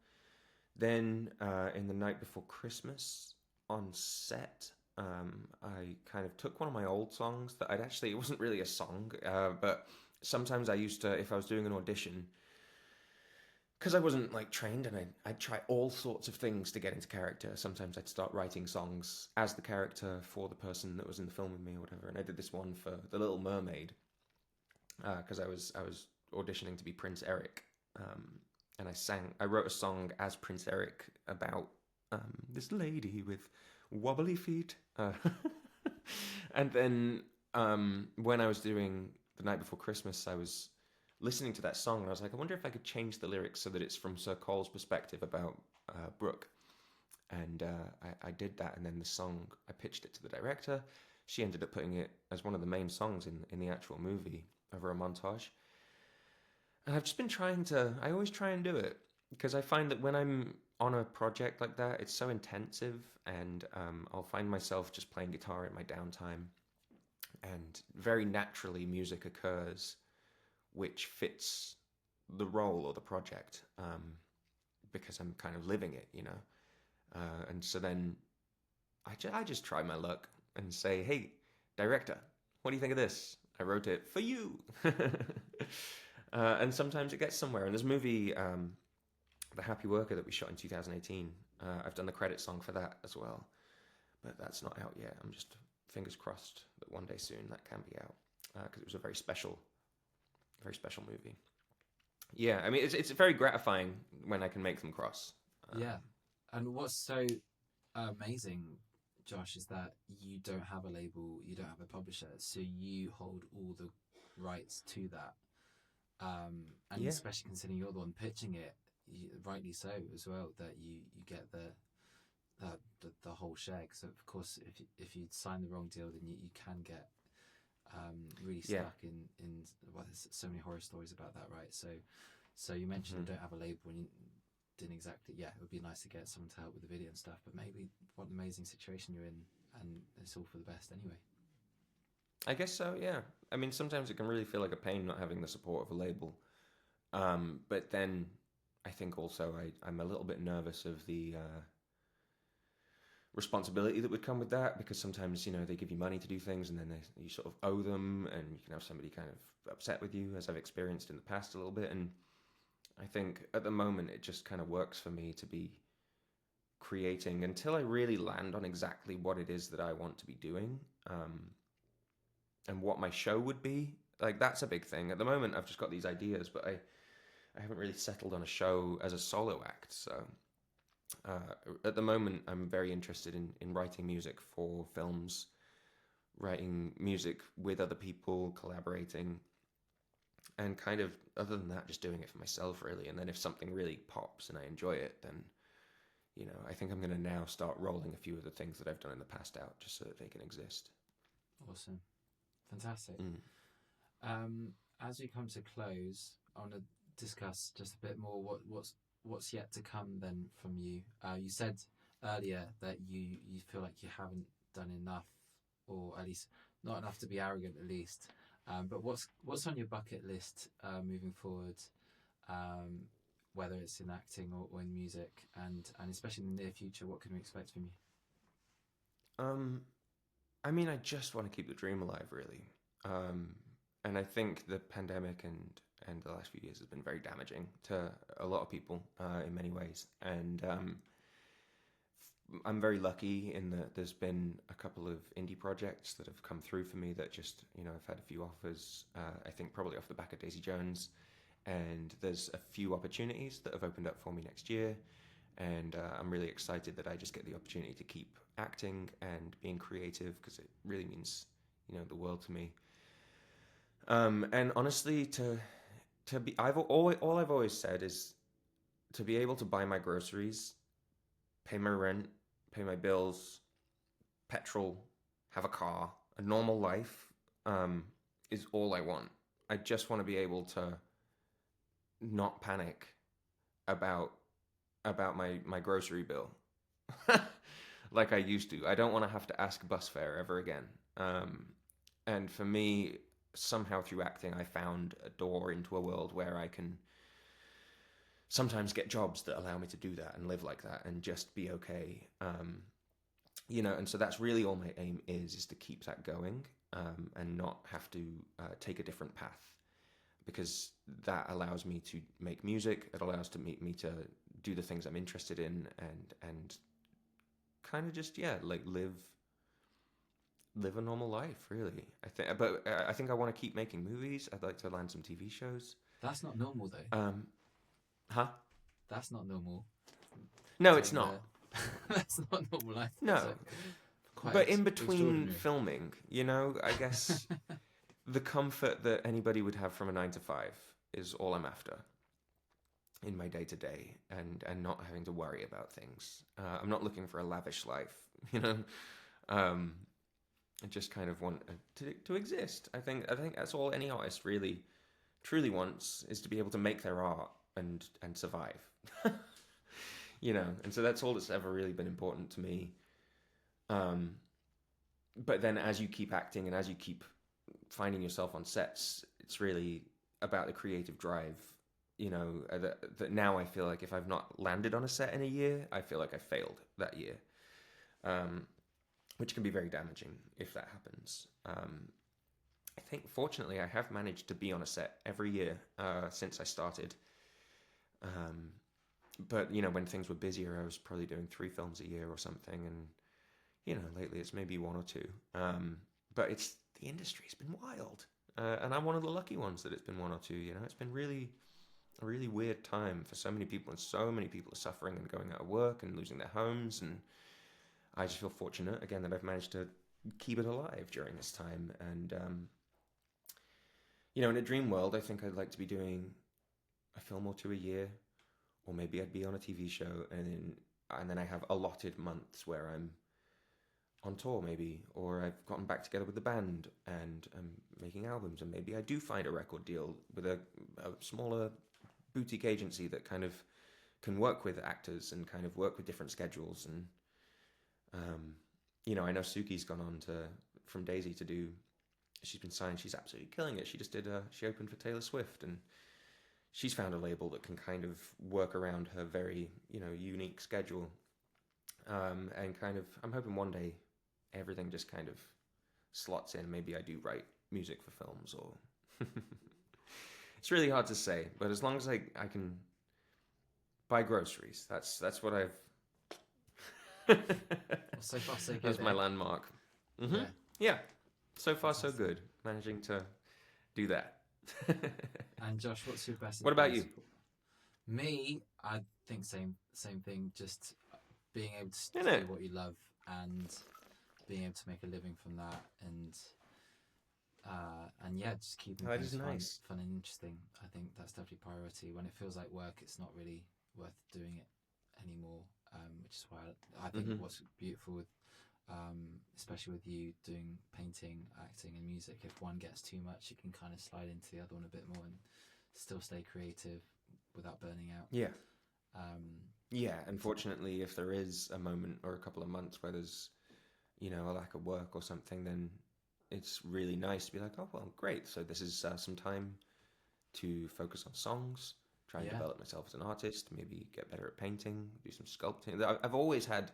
Then in The Night Before Christmas on set, I kind of took one of my old songs that it wasn't really a song, but sometimes I used to, if I was doing an audition, because I wasn't trained, and I'd try all sorts of things to get into character. Sometimes I'd start writing songs as the character for the person that was in the film with me or whatever. And I did this one for The Little Mermaid, because I was auditioning to be Prince Eric, and I wrote a song as Prince Eric about this lady with wobbly feet. And then when I was doing The Night Before Christmas, I was listening to that song, and I was like, I wonder if I could change the lyrics so that it's from Sir Cole's perspective about Brooke. And I did that, and then the song, I pitched it to the director. She ended up putting it as one of the main songs in the actual movie over a montage. And I've just been I always try and do it, because I find that when I'm on a project like that, it's so intensive, and I'll find myself just playing guitar in my downtime, and very naturally music occurs which fits the role or the project, because I'm kind of living it, and so then I just try my luck and say, hey, director, what do you think of this? I wrote it for you. And sometimes it gets somewhere. And this movie, The Happy Worker, that we shot in 2018, I've done the credit song for that as well. But that's not out yet. I'm just fingers crossed that one day soon that can be out, because it was a very special movie. Yeah, I mean, it's very gratifying when I can make them cross. Yeah. And what's so amazing, Josh, is that you don't have a label, you don't have a publisher, so you hold all the rights to that. And Yeah, especially considering you're the one pitching it, rightly so as well, that you get the whole share. Because of course, if you sign the wrong deal, then you can get really yeah. stuck in well, there's so many horror stories about that, right? So you mentioned you don't have a label and you didn't exactly. Yeah, it would be nice to get someone to help with the video and stuff, but maybe what an amazing situation you're in, and it's all for the best anyway. I guess so, yeah. I mean, sometimes it can really feel like a pain not having the support of a label. But then I think also I'm a little bit nervous of the responsibility that would come with that, because sometimes, they give you money to do things and then you sort of owe them, and you can have somebody kind of upset with you, as I've experienced in the past a little bit. And I think at the moment it just kind of works for me to be creating until I really land on exactly what it is that I want to be doing. And what my show would be. Like, that's a big thing. At the moment, I've just got these ideas, but I haven't really settled on a show as a solo act. So at the moment, I'm very interested in writing music for films, writing music with other people, collaborating, and kind of, other than that, just doing it for myself, really. And then if something really pops and I enjoy it, then, I think I'm going to now start rolling a few of the things that I've done in the past out, just so that they can exist. Awesome. Fantastic. Mm. As we come to close, I want to discuss just a bit more what's yet to come then from you. You said earlier that you feel like you haven't done enough, or at least not enough to be arrogant, at least. But what's on your bucket list moving forward? Whether it's in acting or in music, and especially in the near future, what can we expect from you? I mean, I just want to keep the dream alive, really. And I think the pandemic and the last few years has been very damaging to a lot of people in many ways. And I'm very lucky in that there's been a couple of indie projects that have come through for me that just, I've had a few offers, I think probably off the back of Daisy Jones. And there's a few opportunities that have opened up for me next year. And I'm really excited that I just get the opportunity to keep acting and being creative, because it really means, the world to me. And honestly, to be, all I've always said is to be able to buy my groceries, pay my rent, pay my bills, petrol, have a car, a normal life, is all I want. I just want to be able to not panic about my grocery bill like I used to. I don't want to have to ask bus fare ever again. And for me, somehow through acting, I found a door into a world where I can sometimes get jobs that allow me to do that and live like that and just be okay. And so that's really all my aim is to keep that going, and not have to take a different path, because that allows me to make music. It allows me to do the things I'm interested in, and kind of just live a normal life, really. I think I want to keep making movies. I'd like to land some TV shows. That's not normal, though. Huh? That's not normal. No, it's not. That's not normal life. No, but in between filming, I guess the comfort that anybody would have from a 9 to 5 is all I'm after in my day to day, and not having to worry about things. I'm not looking for a lavish life, I just kind of want to exist. I think that's all any artist really truly wants, is to be able to make their art and survive. And so that's all that's ever really been important to me. But then as you keep acting and as you keep finding yourself on sets, it's really about the creative drive, that now I feel like if I've not landed on a set in a year, I feel like I failed that year, um, which can be very damaging if that happens. I think fortunately I have managed to be on a set every year since I started. Um, but when things were busier, I was probably doing 3 films a year or something, and lately it's maybe one or two. But the industry's been wild, and I'm one of the lucky ones that it's been one or two. It's been really a really weird time for so many people, and so many people are suffering and going out of work and losing their homes. And I just feel fortunate again that I've managed to keep it alive during this time. And in a dream world, I think I'd like to be doing a film or two a year, or maybe I'd be on a TV show, and then I have allotted months where I'm on tour maybe, or I've gotten back together with the band and I'm making albums, and maybe I do find a record deal with a smaller boutique agency that kind of can work with actors and kind of work with different schedules. And I know Suki's gone on from Daisy to do. She's been signed. She's absolutely killing it. She just she opened for Taylor Swift, and she's found a label that can kind of work around her very unique schedule. And kind of, I'm hoping one day everything just kind of slots in. Maybe I do write music for films, or it's really hard to say. But as long as I can buy groceries, that's what I've. Well, so far so good. That's my landmark. Mm-hmm. Yeah. So far so good. Managing to do that. And Josh, what's your best? What about you? Me, I think same thing. Just being able to do what you love and being able to make a living from that, and yeah, just keeping things fun and interesting. I think that's definitely priority. When it feels like work, it's not really worth doing it anymore. Which is why I think what's beautiful with, especially with you doing painting, acting, and music, if one gets too much, you can kind of slide into the other one a bit more and still stay creative without burning out. Yeah. Yeah, unfortunately, if there is a moment or a couple of months where there's, a lack of work or something, then it's really nice to be like, oh, well, great. So this is some time to focus on songs, try and develop myself as an artist, maybe get better at painting, do some sculpting. I've always had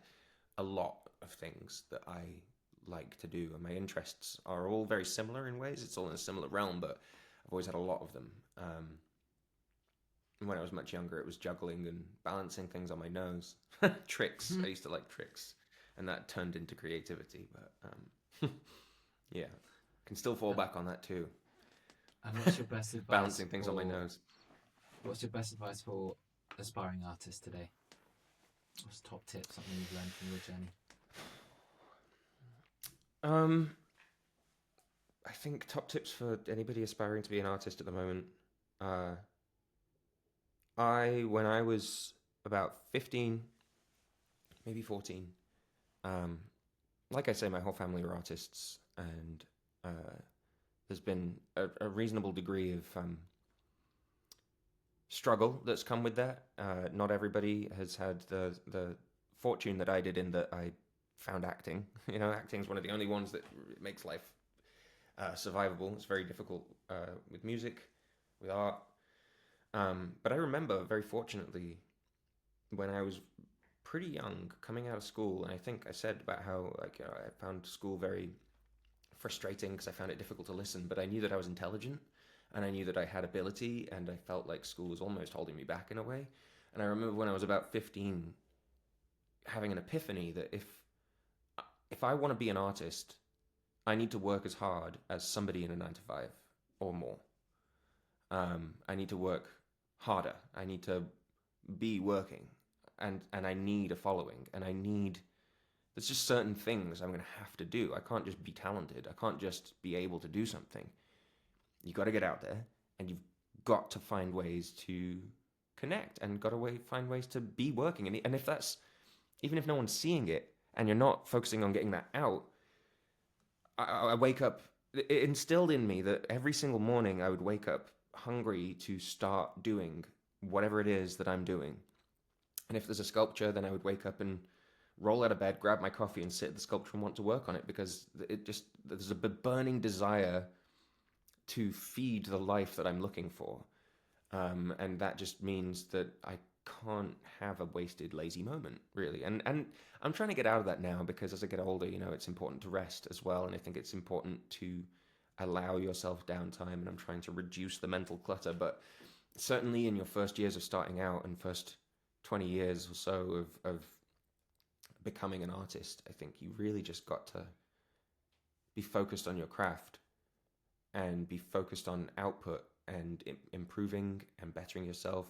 a lot of things that I like to do, and my interests are all very similar in ways. It's all in a similar realm, but I've always had a lot of them. When I was much younger, it was juggling and balancing things on my nose. Tricks. I used to like tricks, and that turned into creativity. But yeah, can still fall back on that too. And what's your best advice? Balancing things on my nose. What's your best advice for aspiring artists today? What's top tips, something you've learned from your journey? I think top tips for anybody aspiring to be an artist at the moment. When I was about 15, maybe 14, like I say, my whole family are artists, and there's been a reasonable degree of struggle that's come with that. Not everybody has had the fortune that I did in that I found acting. Acting is one of the only ones that makes life survivable. It's very difficult with music, with art. But I remember very fortunately when I was pretty young, coming out of school, and I think I said about how I found school very frustrating because I found it difficult to listen, but I knew that I was intelligent, and I knew that I had ability, and I felt like school was almost holding me back in a way. And I remember when I was about 15 having an epiphany that if I want to be an artist, I need to work as hard as somebody in a 9 to 5 or more. I need to work harder. I need to be working, and I need a following, and there's just certain things I'm going to have to do. I can't just be talented. I can't just be able to do something. You got to get out there, and you've got to find ways to connect, and find ways to be working. And if that's, even if no one's seeing it, and you're not focusing on getting that out, I wake up, it instilled in me that every single morning I would wake up hungry to start doing whatever it is that I'm doing. And if there's a sculpture, then I would wake up and roll out of bed, grab my coffee, and sit at the sculpture and want to work on it, because there's a burning desire to feed the life that I'm looking for. And that just means that I can't have a wasted, lazy moment, really. And I'm trying to get out of that now because as I get older, it's important to rest as well, and I think it's important to allow yourself downtime. And I'm trying to reduce the mental clutter, but certainly in your first years of starting out and first 20 years or so of becoming an artist, I think you really just got to be focused on your craft and be focused on output and improving and bettering yourself,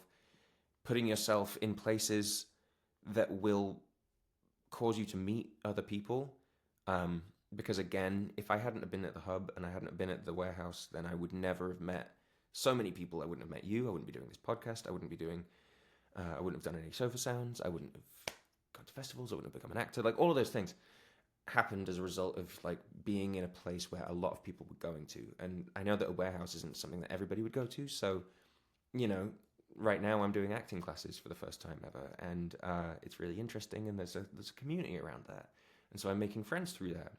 putting yourself in places that will cause you to meet other people. Because again, if I hadn't have been at the hub and I hadn't have been at the warehouse, then I would never have met so many people. I wouldn't have met you. I wouldn't be doing this podcast. I wouldn't have done any Sofar Sounds. I wouldn't have gone to festivals. I wouldn't have become an actor. Like all of those things happened as a result of like being in a place where a lot of people were going to. And I know that a warehouse isn't something that everybody would go to. So, right now I'm doing acting classes for the first time ever, and it's really interesting. And there's a community around that, and so I'm making friends through that.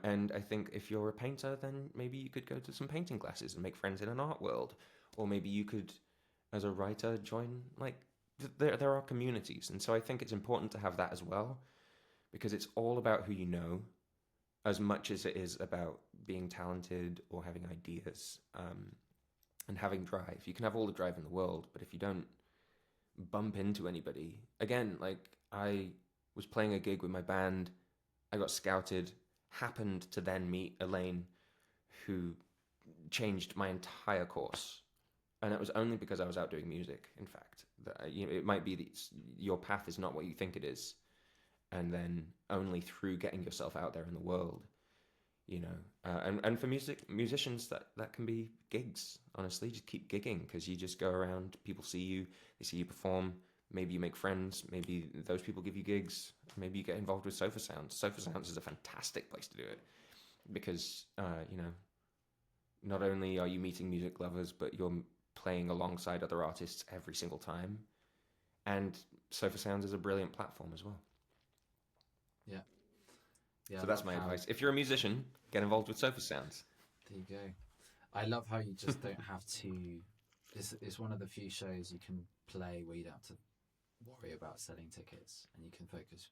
And I think if you're a painter, then maybe you could go to some painting classes and make friends in an art world, or maybe you could, as a writer, join like there are communities, and so I think it's important to have that as well, because it's all about who you know, as much as it is about being talented or having ideas. And having drive. You can have all the drive in the world, but if you don't bump into anybody, again, like I was playing a gig with my band, I got scouted, happened to then meet Elaine, who changed my entire course. And it was only because I was out doing music, in fact. That, it might be that your path is not what you think it is. And then only through getting yourself out there in the world, and for musicians that can be gigs. Honestly, just keep gigging, because you just go around, people see you, they see you perform, maybe you make friends, maybe those people give you gigs, maybe you get involved with Sofar Sounds. Sofar Sounds is a fantastic place to do it, because not only are you meeting music lovers, but you're playing alongside other artists every single time, and Sofar Sounds is a brilliant platform as well. Yeah. Yeah, So that's my advice. If you're a musician, get involved with Sofar Sounds. There you go. I love how you just don't have to. It's one of the few shows you can play where you don't have to worry about selling tickets, and you can focus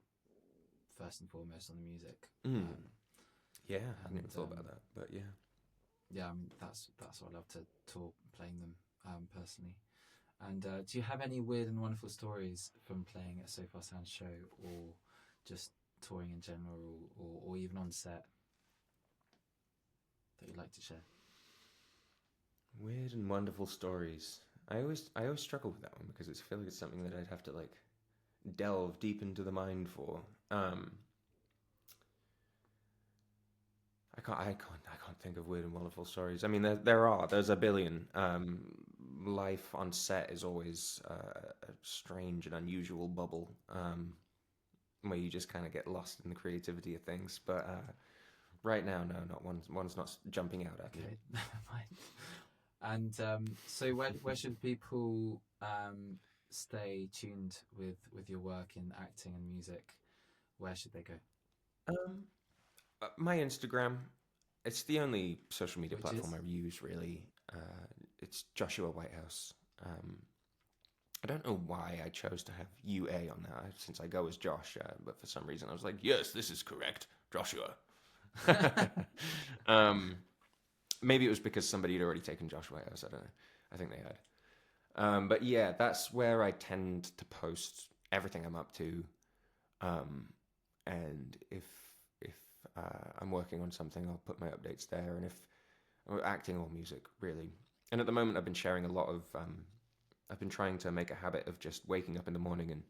first and foremost on the music. Yeah, I hadn't even thought about that, but yeah. Yeah, that's what I love to tour playing them personally. And do you have any weird and wonderful stories from playing a Sofar Sounds show, or just touring in general, or even on set, that you'd like to share? Weird and wonderful stories. I always struggle with that one, because I feel like it's something that I'd have to like delve deep into the mind for. I can't think of weird and wonderful stories. I mean, there's a billion. Life on set is always a strange and unusual bubble, where you just kind of get lost in the creativity of things. But right now, no, not one's not jumping out at me. Okay, never mind. And so where should people stay tuned with your work in acting and music? Where should they go? My Instagram. It's the only social media Which platform is? I use, really. It's Joshua Whitehouse. I don't know why I chose to have UA on that, since I go as Josh, but for some reason I was like, yes, this is correct, Joshua. Maybe it was because somebody had already taken Josh Whitehouse. I don't know. I think they had. But yeah, that's where I tend to post everything I'm up to. And if I'm working on something, I'll put my updates there. And if acting or music, really. And at the moment, I've been sharing a lot of. I've been trying to make a habit of just waking up in the morning and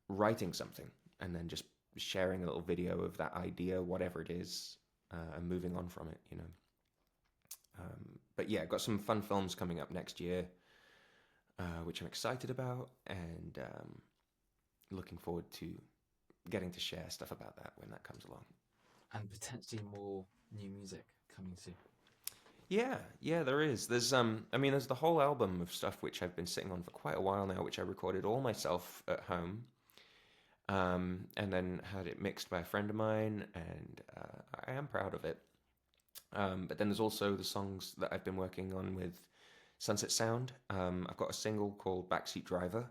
writing something, and then just sharing a little video of that idea, whatever it is, and moving on from it. But yeah, I've got some fun films coming up next year, which I'm excited about, and looking forward to getting to share stuff about that when that comes along. And potentially more new music coming soon. Yeah, there is. There's there's the whole album of stuff which I've been sitting on for quite a while now, which I recorded all myself at home, and then had it mixed by a friend of mine, and I am proud of it. But then there's also the songs that I've been working on with Sunset Sound. I've got a single called Backseat Driver,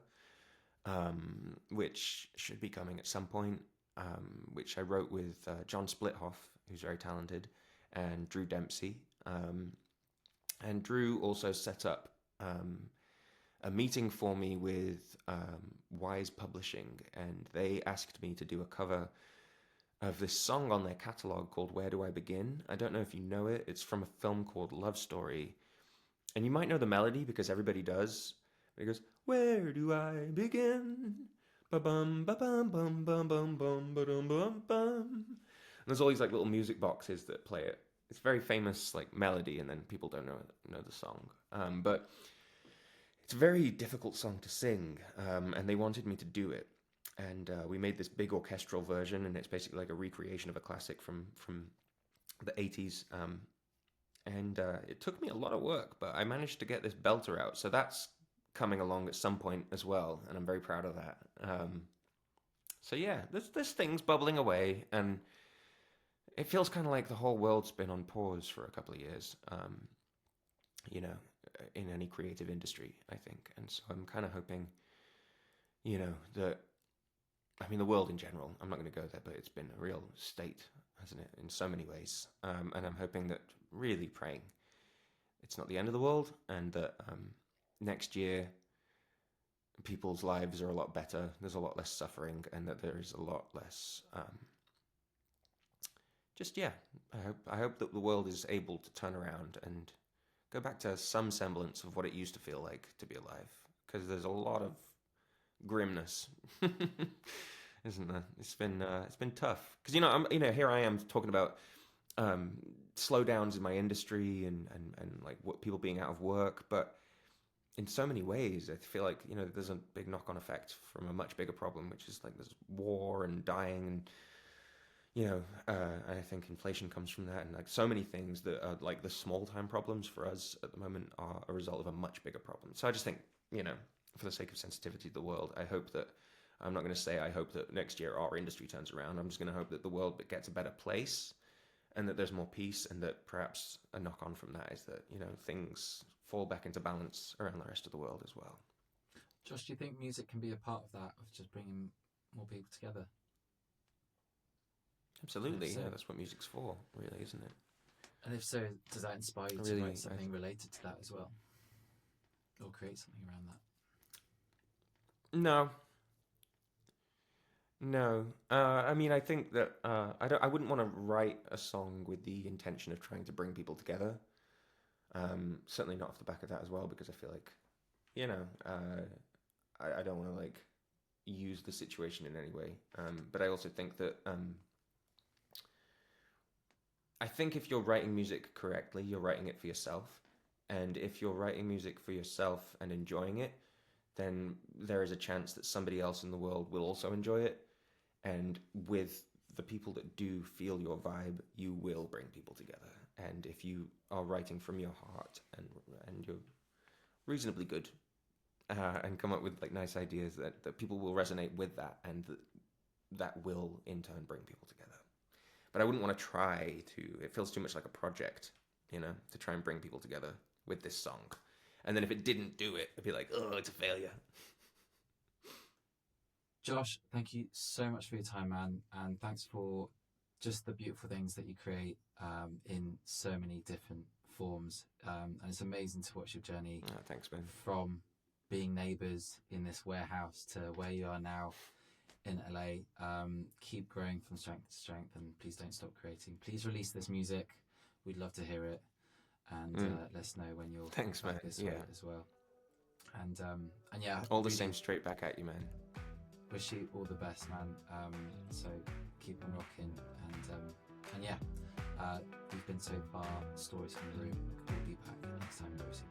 which should be coming at some point, which I wrote with John Splithoff, who's very talented, and Drew Dempsey. And Drew also set up a meeting for me with Wise Publishing, and they asked me to do a cover of this song on their catalog called Where Do I Begin? I don't know if you know it. It's from a film called Love Story. And you might know the melody because everybody does. It goes, where do I begin? Ba-bum, ba-bum, bum, bum, bum, bum, ba-dum, bum, bum. And there's all these like little music boxes that play it. It's a very famous like melody, and then people don't know the song. But it's a very difficult song to sing, and they wanted me to do it. And we made this big orchestral version, and it's basically like a recreation of a classic from the 80s. And it took me a lot of work, but I managed to get this belter out. So that's coming along at some point as well, and I'm very proud of that. So yeah, there's things bubbling away, and it feels kind of like the whole world's been on pause for a couple of years, you know, in any creative industry, I think. And so I'm kind of hoping, you know, that, I mean, the world in general, I'm not going to go there, but it's been a real state, hasn't it, in so many ways. And I'm hoping that, really praying, it's not the end of the world, and that next year people's lives are a lot better, there's a lot less suffering, and that there is a lot less, I hope that the world is able to turn around and go back to some semblance of what it used to feel like to be alive, because there's a lot of grimness, isn't there? It's been tough, because here I am talking about slowdowns in my industry and like what people being out of work, but in so many ways I feel like there's a big knock-on effect from a much bigger problem, which is like there's war and dying, and I think inflation comes from that, and like so many things that are like the small-time problems for us at the moment are a result of a much bigger problem. So I just think, for the sake of sensitivity to the world, I hope that, I'm not going to say I hope that next year our industry turns around. I'm just going to hope that the world gets a better place, and that there's more peace, and that perhaps a knock-on from that is that, things fall back into balance around the rest of the world as well. Josh, do you think music can be a part of that, of just bringing more people together? Absolutely, yeah, that's what music's for, really, isn't it? And if so, does that inspire you to write something related to that as well? Or create something around that? No. I mean, I think that I wouldn't want to write a song with the intention of trying to bring people together. Certainly not off the back of that as well, because I feel like, I don't want to like use the situation in any way. But I also think that I think if you're writing music correctly, you're writing it for yourself. And if you're writing music for yourself and enjoying it, then there is a chance that somebody else in the world will also enjoy it. And with the people that do feel your vibe, you will bring people together. And if you are writing from your heart and you're reasonably good and come up with like nice ideas, that people will resonate with that, and that will in turn bring people together. But I wouldn't want to try to, it feels too much like a project, to try and bring people together with this song. And then if it didn't do it, I'd be like, oh, it's a failure. Josh, thank you so much for your time, man. And thanks for just the beautiful things that you create in so many different forms. And it's amazing to watch your journey. Oh, thanks, man. From being neighbours in this warehouse to where you are now in LA. Keep growing from strength to strength, and please don't stop creating. Please release this music. We'd love to hear it. And let us know when you're thanks, man. Yeah, as well. And yeah, all the same, straight back at you, man. Wish you all the best, man. So keep on rocking, and yeah, you've been so far. Stories from the Room. We'll be back next time, Rosie.